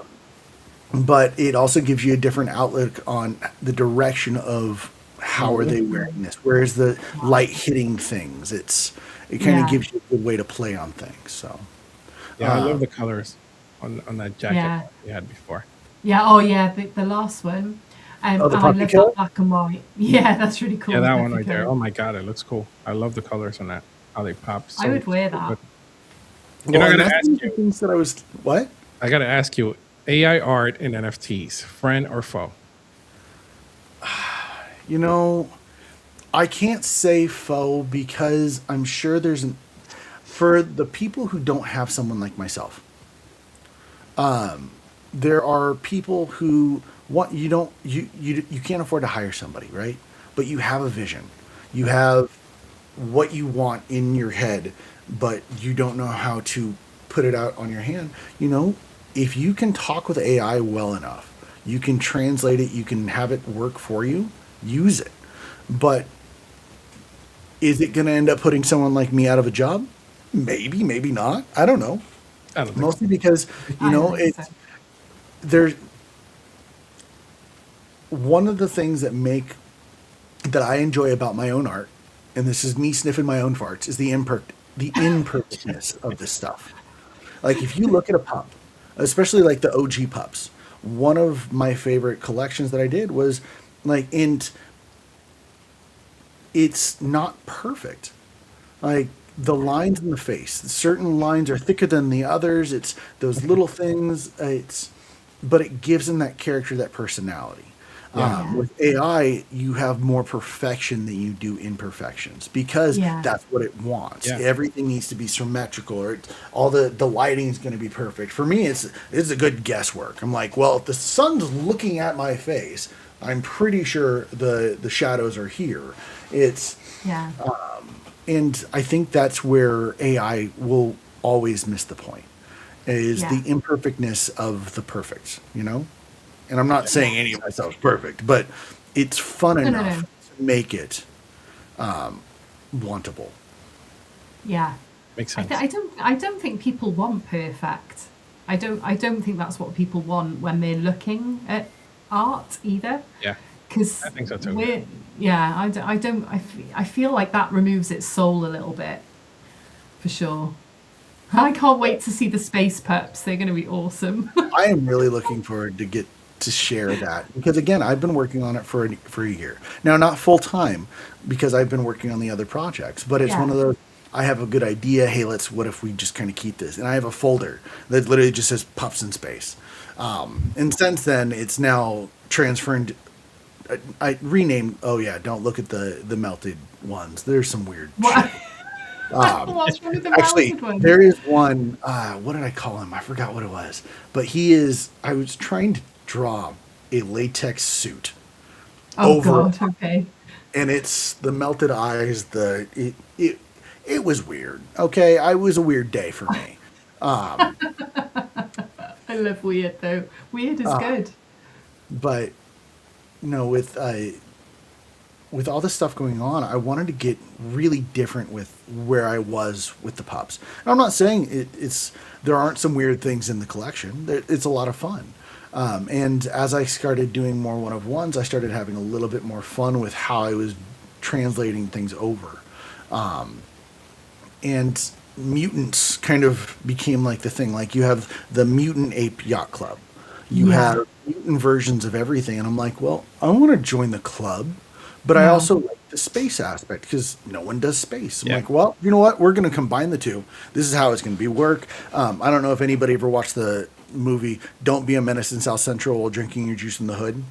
But it also gives you a different outlook on the direction of how are they wearing this, where is the light hitting things. It kind of Yeah. gives you a good way to play on things. So Yeah, I love the colors on that jacket Yeah. we had before. Yeah. Oh, yeah. The last one. oh, the And I puppy love that kill. black and white. Yeah, that's really Yeah, cool. The that one puppy right there. coat. Oh my god, it looks cool. I love the colors on that. How they pop. I would wear So that. good. You know, Well, I and gotta that's ask one of the you. things that I was what. I gotta ask you. AI art and NFTs, friend or foe? You know, I can't say foe because I'm sure for the people who don't have someone like myself. There are people who want you don't you can't afford to hire somebody, right? But you have a vision. You have what you want in your head, but you don't know how to put it out on your hand. If you can talk with AI well enough, you can translate it, you can have it work for you, use it. But is it going to end up putting someone like me out of a job? Maybe, maybe not. I don't know. I don't think so. Mostly because, I don't think so. it's there's one of the things that I enjoy about my own art, and this is me sniffing my own farts, is the imperfectness of this stuff. Like if you look at a pup, especially like the OG pups, one of my favorite collections that I did was like, and it's not perfect. Like the lines in the face, certain lines are thicker than the others. It's those little things. But it gives them that character, that personality. Yeah. Yeah. With AI, you have more perfection than you do imperfections because Yeah. that's what it wants. Yeah. Everything needs to be symmetrical, or all the lighting is going to be perfect. For me, it's a good guesswork. I'm like, well, if the sun's looking at my face, I'm pretty sure the shadows are here. It's Yeah. and I think that's where AI will always miss the point. Is Yeah. the imperfectness of the perfect, you know? And I'm not saying Yeah. any of my stuff is perfect, but it's fun No, no, enough no. to make it wantable. Yeah. Makes I, sense. th- I don't I don't think people want perfect. I don't think that's what people want when they're looking at art either. Yeah, Because I think so too. we're yeah, I feel like that removes its soul a little bit for sure. I can't wait to see the space pups. They're going to be awesome. I am really looking forward to get to share that because again, I've been working on it for a year now, not full time because I've been working on the other projects. But it's one Yeah. of those. I have a good idea. Hey, let's. What if we just kind of keep this? And I have a folder that literally just says "Pups in Space." And since then, it's now transferred. I renamed. Oh yeah, don't look at the melted ones. There's some weird What? shit. Um, What's wrong with the Actually, melted one? there is one. What did I call him? I forgot what it was. But he is. I was trying to draw a latex suit Oh over, God. Okay. and it's the melted eyes. It was weird. Okay, I was a weird day for me. I love weird though. Weird is good. But with all this stuff going on, I wanted to get really different with where I was with the pups. And I'm not saying it's there aren't some weird things in the collection. It's a lot of fun. And as I started doing more one of ones, I started having a little bit more fun with how I was translating things over. And mutants kind of became like the thing. Like you have the Mutant Ape Yacht Club. You Yeah. have mutant versions of everything. And I'm like, well, I want to join the club, but I Yeah. also like the space aspect because no one does space. I'm Yeah. like, well, you know what? We're going to combine the two. This is how it's going to be work. I don't know if anybody ever watched the movie Don't Be a Menace in South Central while drinking your juice in the hood.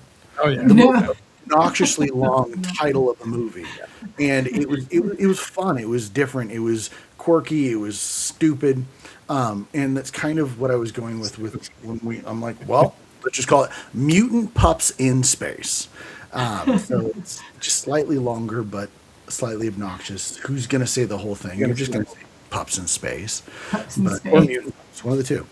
Oh yeah. No. Obnoxiously long title of the movie, and it was fun. It was different. It was quirky. It was stupid, and that's kind of what I was going with when we. I'm like, well, let's just call it Mutant Pups in Space. So it's just slightly longer, but slightly obnoxious. Who's gonna say the whole thing? You're just gonna say Pups in Space, Pups in or space. Mutant Pups, one of the two.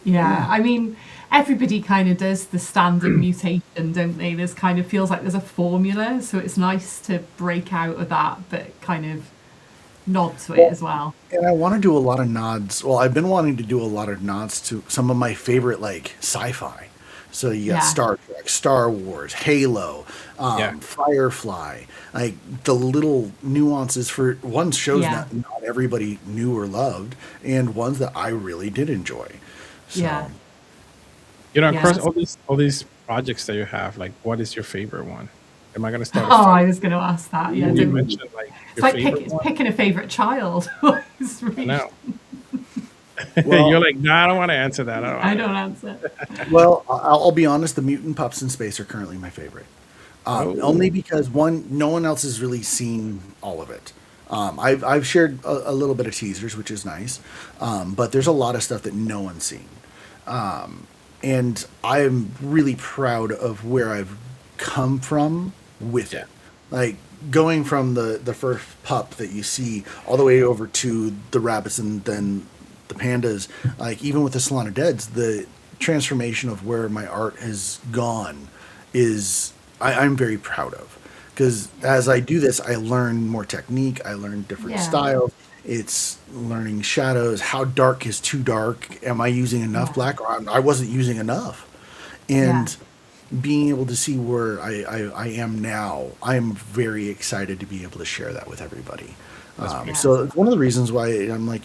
Yeah. I mean, everybody kind of does the standard mutation, don't they? There's kind of feels like there's a formula, so it's nice to break out of that, but kind of nod to it as well. And I want to do a lot of nods. Well, I've been wanting to do a lot of nods to some of my favorite like sci-fi. So you got Yeah. Star Trek, Star Wars, Halo, Yeah. Firefly, like the little nuances for one shows Yeah. that not everybody knew or loved, and ones that I really did enjoy. So Yeah. You know, Yeah. across all these projects that you have, like, what is your favorite one? Am I gonna start a Oh, I fight? was going to ask that. Yeah. You Don't, mentioned like it's your like favorite it's one. picking a favorite child. It's I really- know. Well- You're like, nah, I don't want to answer that. I don't answer. Well, I'll be honest. The Mutant Pups in Space are currently my favorite. Oh. Only because one, no one else has really seen all of it. I've shared a little bit of teasers, which is nice, but there's a lot of stuff that no one's seen, and I'm really proud of where I've come from with it. Like going from the first pup that you see all the way over to the rabbits and then the pandas. Like even with the Salon of Deads, the transformation of where my art has gone is I'm very proud of. Because as I do this, I learn more technique. I learn different Yeah. styles. It's learning shadows. How dark is too dark? Am I using enough Yeah. black? Or I wasn't using enough. And being able to see where I am now, I'm very excited to be able to share that with everybody. pretty So it's one of the reasons why I'm like,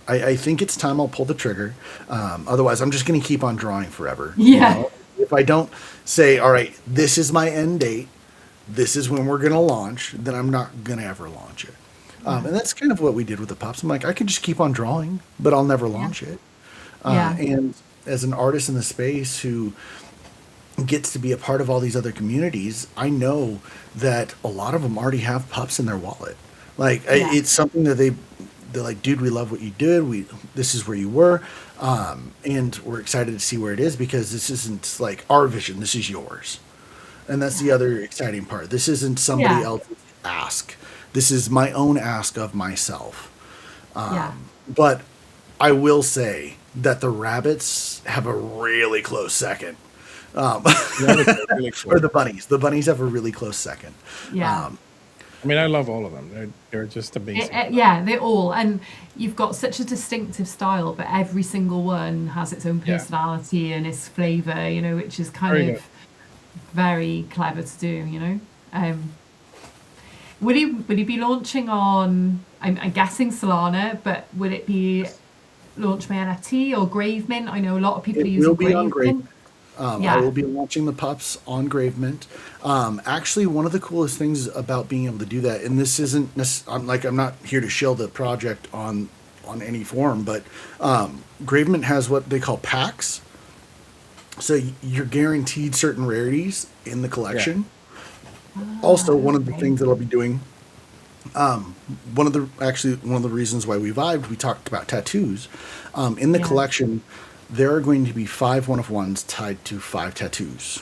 I think it's time I'll pull the trigger. Otherwise, I'm just going to keep on drawing forever. Yeah. If I don't say, all right, this is my end date, this is when we're going to launch, then I'm not going to ever launch it. And that's kind of what we did with the pups. I'm like, I could just keep on drawing, but I'll never launch it. Yeah. And as an artist in the space who gets to be a part of all these other communities, I know that a lot of them already have pups in their wallet. Like Yeah. it's something that they're like, dude, we love what you did. This is where you were. And we're excited to see where it is because this isn't like our vision. This is yours. And that's the other exciting part. This isn't somebody Yeah. else's ask. This is my own ask of myself. Yeah. But I will say that the rabbits have a really close second. Rabbits are really Or cool. the bunnies. The bunnies have a really close second. Yeah. I mean, I love all of them. They're just amazing. Yeah, they're all, and you've got such a distinctive style, but every single one has its own Yeah, personality and its flavor, which is kind very of good. very clever to do. Um, will he be launching on? I'm guessing Solana, but will it be launched by NFT or Gravemint? I know a lot of people are It will using be on Grave. Gravemint. I will Yeah, be launching the pups on Gravemint. Actually, one of the coolest things about being able to do that, and this isn't, I'm not here to shill the project on any form, but Gravemint has what they call packs. So you're guaranteed certain rarities in the Yeah. collection. Also, one of the okay. things that I'll be doing, one of the reasons why we vibed, we talked about tattoos. In the Yeah. collection, there are going to be 5 one of ones tied to 5 tattoos.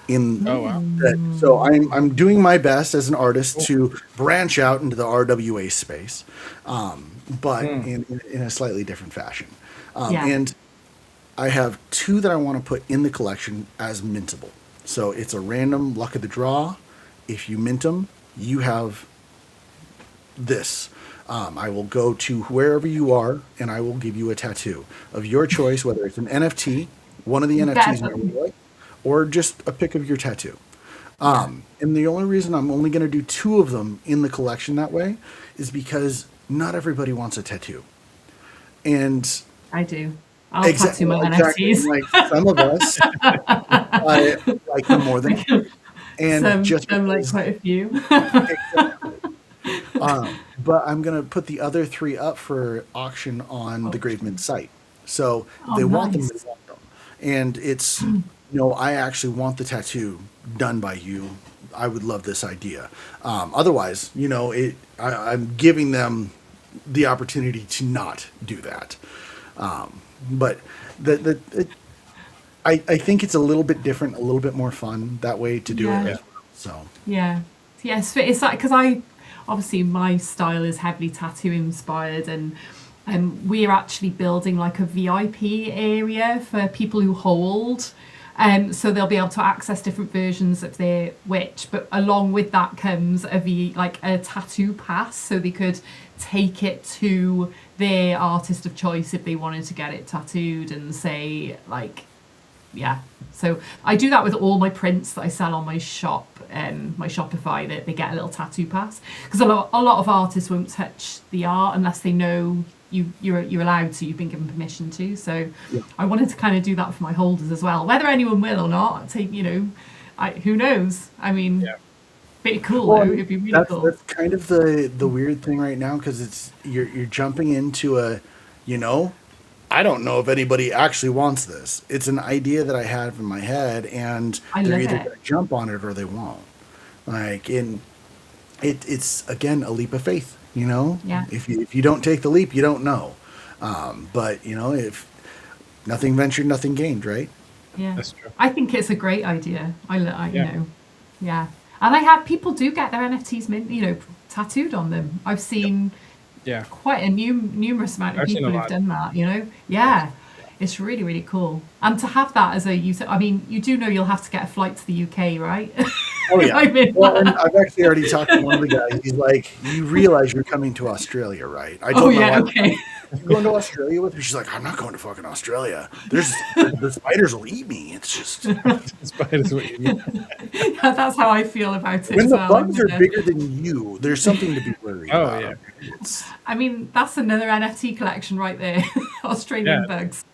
In Oh wow. that, so I'm doing my best as an artist Cool. to branch out into the RWA space, but Mm. in a slightly different fashion. Yeah. And I have 2 that I want to put in the collection as mintable. So it's a random luck of the draw. If you mint them, you have this. I will go to wherever you are, and I will give you a tattoo of your choice, whether it's an NFT, one of the NFTs in your wallet, or just a pic of your tattoo. Yeah, And the only reason I'm only going to do 2 of them in the collection that way is because not everybody wants a tattoo. And I do. I'll tattoo my exactly, NFTs. like some of us, I like them more than others. And just Some like because, quite a few. exactly. But I'm going to put the other 3 up for auction on the Gravemint site. So if Oh, they want them, they nice. want them. And it's, I actually want the tattoo done by you. I would love this idea. Otherwise, I'm giving them the opportunity to not do that. But I think it's a little bit different, a little bit more fun that way to do it Yeah. as Yeah. well. So Yeah. Yes, it's like because obviously my style is heavily tattoo inspired, and we're actually building like a VIP area for people who hold. So they'll be able to access different versions of their witch, but along with that comes like a tattoo pass, so they could take it to their artist of choice if they wanted to get it tattooed and say like, yeah. So I do that with all my prints that I sell on my shop, my Shopify. That they get a little tattoo pass, because a lot of artists won't touch the art unless they know you're allowed to. You've been given permission to. So yeah. I wanted to kind of do that for my holders as well. Whether anyone will or not, who knows? I mean, Yeah. pretty cool Well, though. It'd be really that's cool. that's kind of the weird thing right now, because it's you're jumping into you know, I don't know if anybody actually wants this. It's an idea that I have in my head, and I they're love either it. going to jump on it or they won't. Like, it's again a leap of faith. Yeah. If you don't take the leap, you don't know. But if nothing ventured, nothing gained, right? Yeah, That's true. I think it's a great idea. Yeah. Yeah, and I have people do get their NFTs tattooed on them. I've seen Yeah. quite a numerous amount of I've seen a people who've lot. done that. Yeah, it's really really cool. And to have that as a user, I mean, you do know you'll have to get a flight to the UK, right? Oh yeah. I mean, Well, and I've actually already talked to one of the guys. He's like, "You realize you're coming to Australia, right?" I oh told my yeah, wife, okay. "You going to Australia with me?" She's like, "I'm not going to fucking Australia. The spiders will eat me. It's just Spiders what you mean. That's how I feel about it when as the well. bugs are bigger than you, there's something to be worried Oh about. yeah. It's, I mean, that's another NFT collection right there. Australian Yeah. bugs.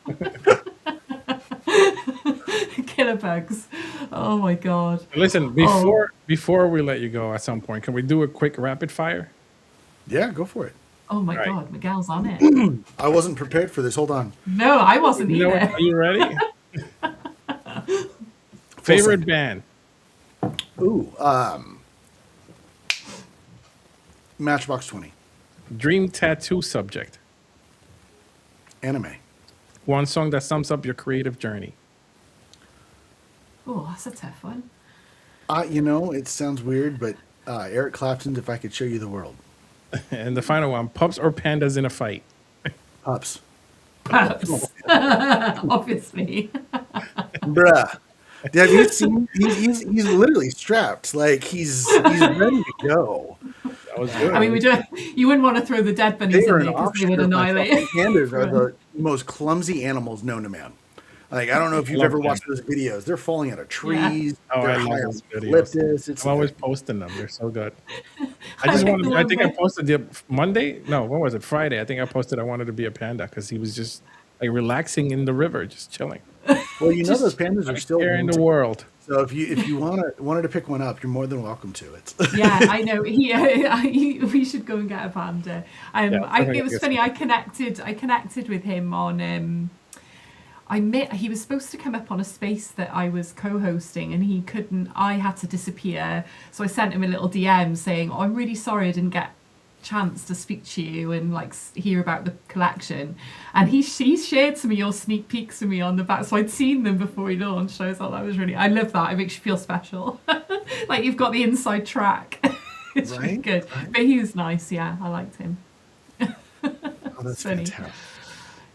Killer bugs. Oh my god. Listen, before we let you go at some point, can we do a quick rapid fire? yeah, go for it. Oh my Right. god, Miguel's on it. I wasn't prepared for this. Hold on. No, I wasn't You know what? either. Are you ready? Favorite band? Ooh, Matchbox 20, Dream tattoo subject? anime. One song that sums up your creative journey? Oh, that's a tough one. It sounds weird, but Eric Clapton's "If I Could Show You the World." And the final one, pups or pandas in a fight? Pups. Perhaps. Obviously. Bruh. Have you seen? He's literally strapped. Like he's ready to go. That was good. I mean, you wouldn't want to throw the dead bunnies They in are there an because they would offshoot of myself. annihilate. Pandas are the most clumsy animals known to man. Like I don't know if you've love ever them. watched those videos. They're falling out of trees. Oh, They're I love high on those videos. eucalyptus. It's I'm always posting them. They're so good. I I just like wanted. the I one think I where- posted the Monday. No, what was it? Friday. I think I posted I wanted to be a panda because he was just like relaxing in the river, just chilling. well, you know those pandas are still Here in the wanted. world. So if you wanted to pick one up, you're more than welcome to it. Yeah, I know. We should go and get a panda. It was funny. I connected with him on. He was supposed to come up on a space that I was co-hosting, and he couldn't. I had to disappear, so I sent him a little DM saying, "Oh, I'm really sorry I didn't get a chance to speak to you and like hear about the collection." And he shared some of your sneak peeks with me on the back, so I'd seen them before he launched. I thought that was I love that. It makes you feel special, like you've got the inside track. It's really Right, good. right. But he was nice. Yeah, I liked him. Oh, that's Funny. fantastic.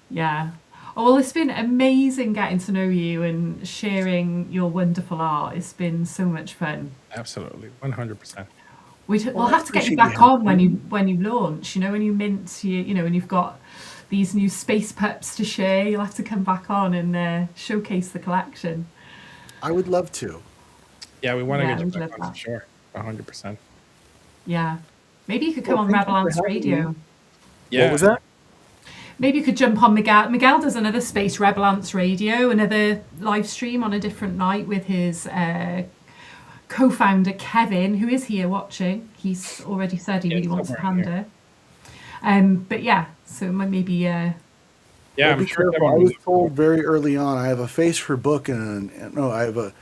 Yeah. Oh, well, it's been amazing getting to know you and sharing your wonderful art. It's been so much fun. Absolutely, 100%. We'll I have to get you appreciate back you on having when you launch. You know, when you mint, and you've got these new space pups to share. You'll have to come back on and showcase the collection. I would love to. Yeah, we want to Yeah, get you we'd back love on that. for sure. 100%. Yeah. Maybe you could come Well, on thank you for Rebelance having Radio. me. Yeah. What was that? Maybe you could jump on Miguel. Miguel does another Space Rebelance Radio, another live stream on a different night with his co-founder Kevin, who is here watching. He's already said he Yeah, really wants a somewhere panda. But yeah, so maybe Yeah, Well, I'm be sure. careful. I Kevin was will- told very early on I have a face for book I have a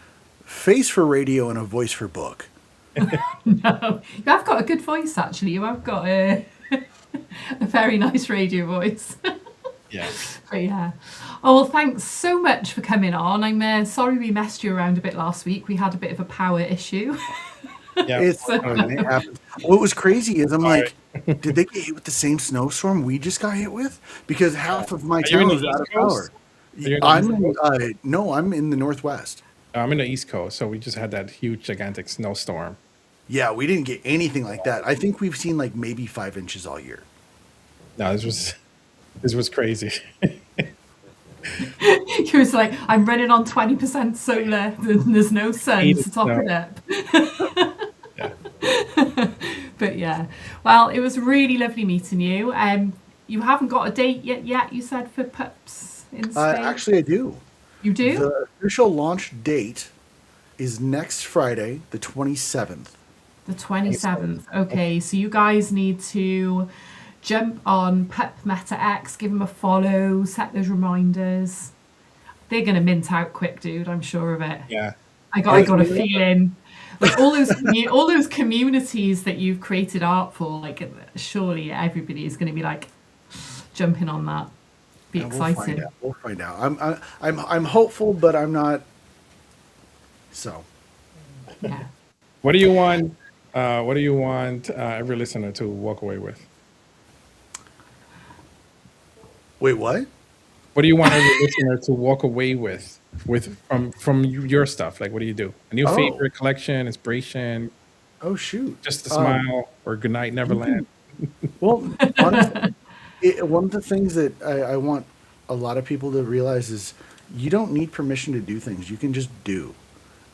face for radio and a voice for book. no. You have got a good voice actually. You have got a very nice radio voice. Yeah. But yeah. Oh, well, thanks so much for coming on. I'm sorry we messed you around a bit last week. We had a bit of a power issue. Yeah. It happens. What was crazy is I'm Sorry. like, did they get hit with the same snowstorm we just got hit with? Because half of my Are you in town the is out of East Coast? power. Are you in the I'm East no, I'm in the Northwest. I'm in the East Coast, so we just had that huge, gigantic snowstorm. Yeah, we didn't get anything like that. I think we've seen like maybe 5 inches all year. No, this was crazy. He was like, I'm running on 20% solar. There's no sun Hated to top snow. it up. Yeah. But yeah. Well, it was really lovely meeting you. You haven't got a date yet, you said, for Pups in Spain? Actually, I do. You do? The official launch date is next Friday, the 27th. The 27th. Okay, so you guys need to jump on Pup Meta X, give them a follow, set those reminders. They're going to mint out quick, dude. I'm sure of it. Yeah. I got a feeling. Like all those communities that you've created art for, like surely everybody is going to be like jumping on that. Be Yeah, excited. We'll find out. I'm hopeful, but I'm not. So Yeah. What do you want? What do you want every listener to walk away with? wait, what? What do you want every listener to walk away with from your stuff? Like, what do you do? A new Oh. favorite collection, inspiration, Oh shoot! just a smile, or goodnight Neverland? Well, honestly, one of the things that I want a lot of people to realize is you don't need permission to do things. You can just do.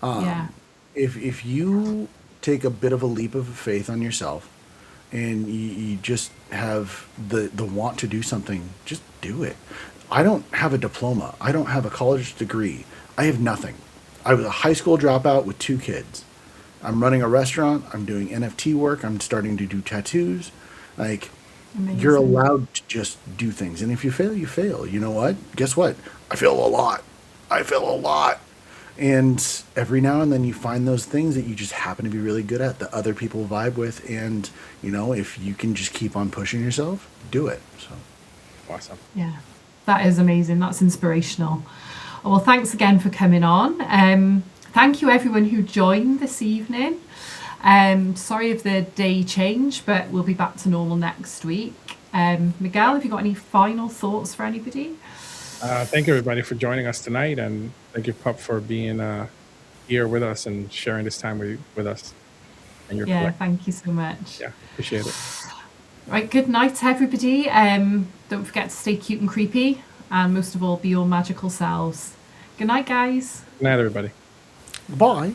Yeah. If you take a bit of a leap of faith on yourself and you just have the want to do something, just do it. I don't have a diploma. I don't have a college degree. I have nothing. I was a high school dropout with 2 kids. I'm running a restaurant. I'm doing NFT work. I'm starting to do tattoos. Like, you're Amazing. allowed to just do things. And if you fail, you fail. You know what? Guess what? I fail a lot. And every now and then you find those things that you just happen to be really good at that other people vibe with. And, if you can just keep on pushing yourself, do it. So, Awesome. Yeah, that is amazing. That's inspirational. Well, thanks again for coming on. Thank you everyone who joined this evening. Sorry if the day changed, but we'll be back to normal next week. Miguel, have you got any final thoughts for anybody? Thank you, everybody, for joining us tonight, and thank you, Pup, for being here with us and sharing this time with us and your collection. Thank you so much. Yeah, appreciate it. Right, good night to everybody. Don't forget to stay cute and creepy, and most of all, be your magical selves. Good night, guys. Good night, everybody. Bye.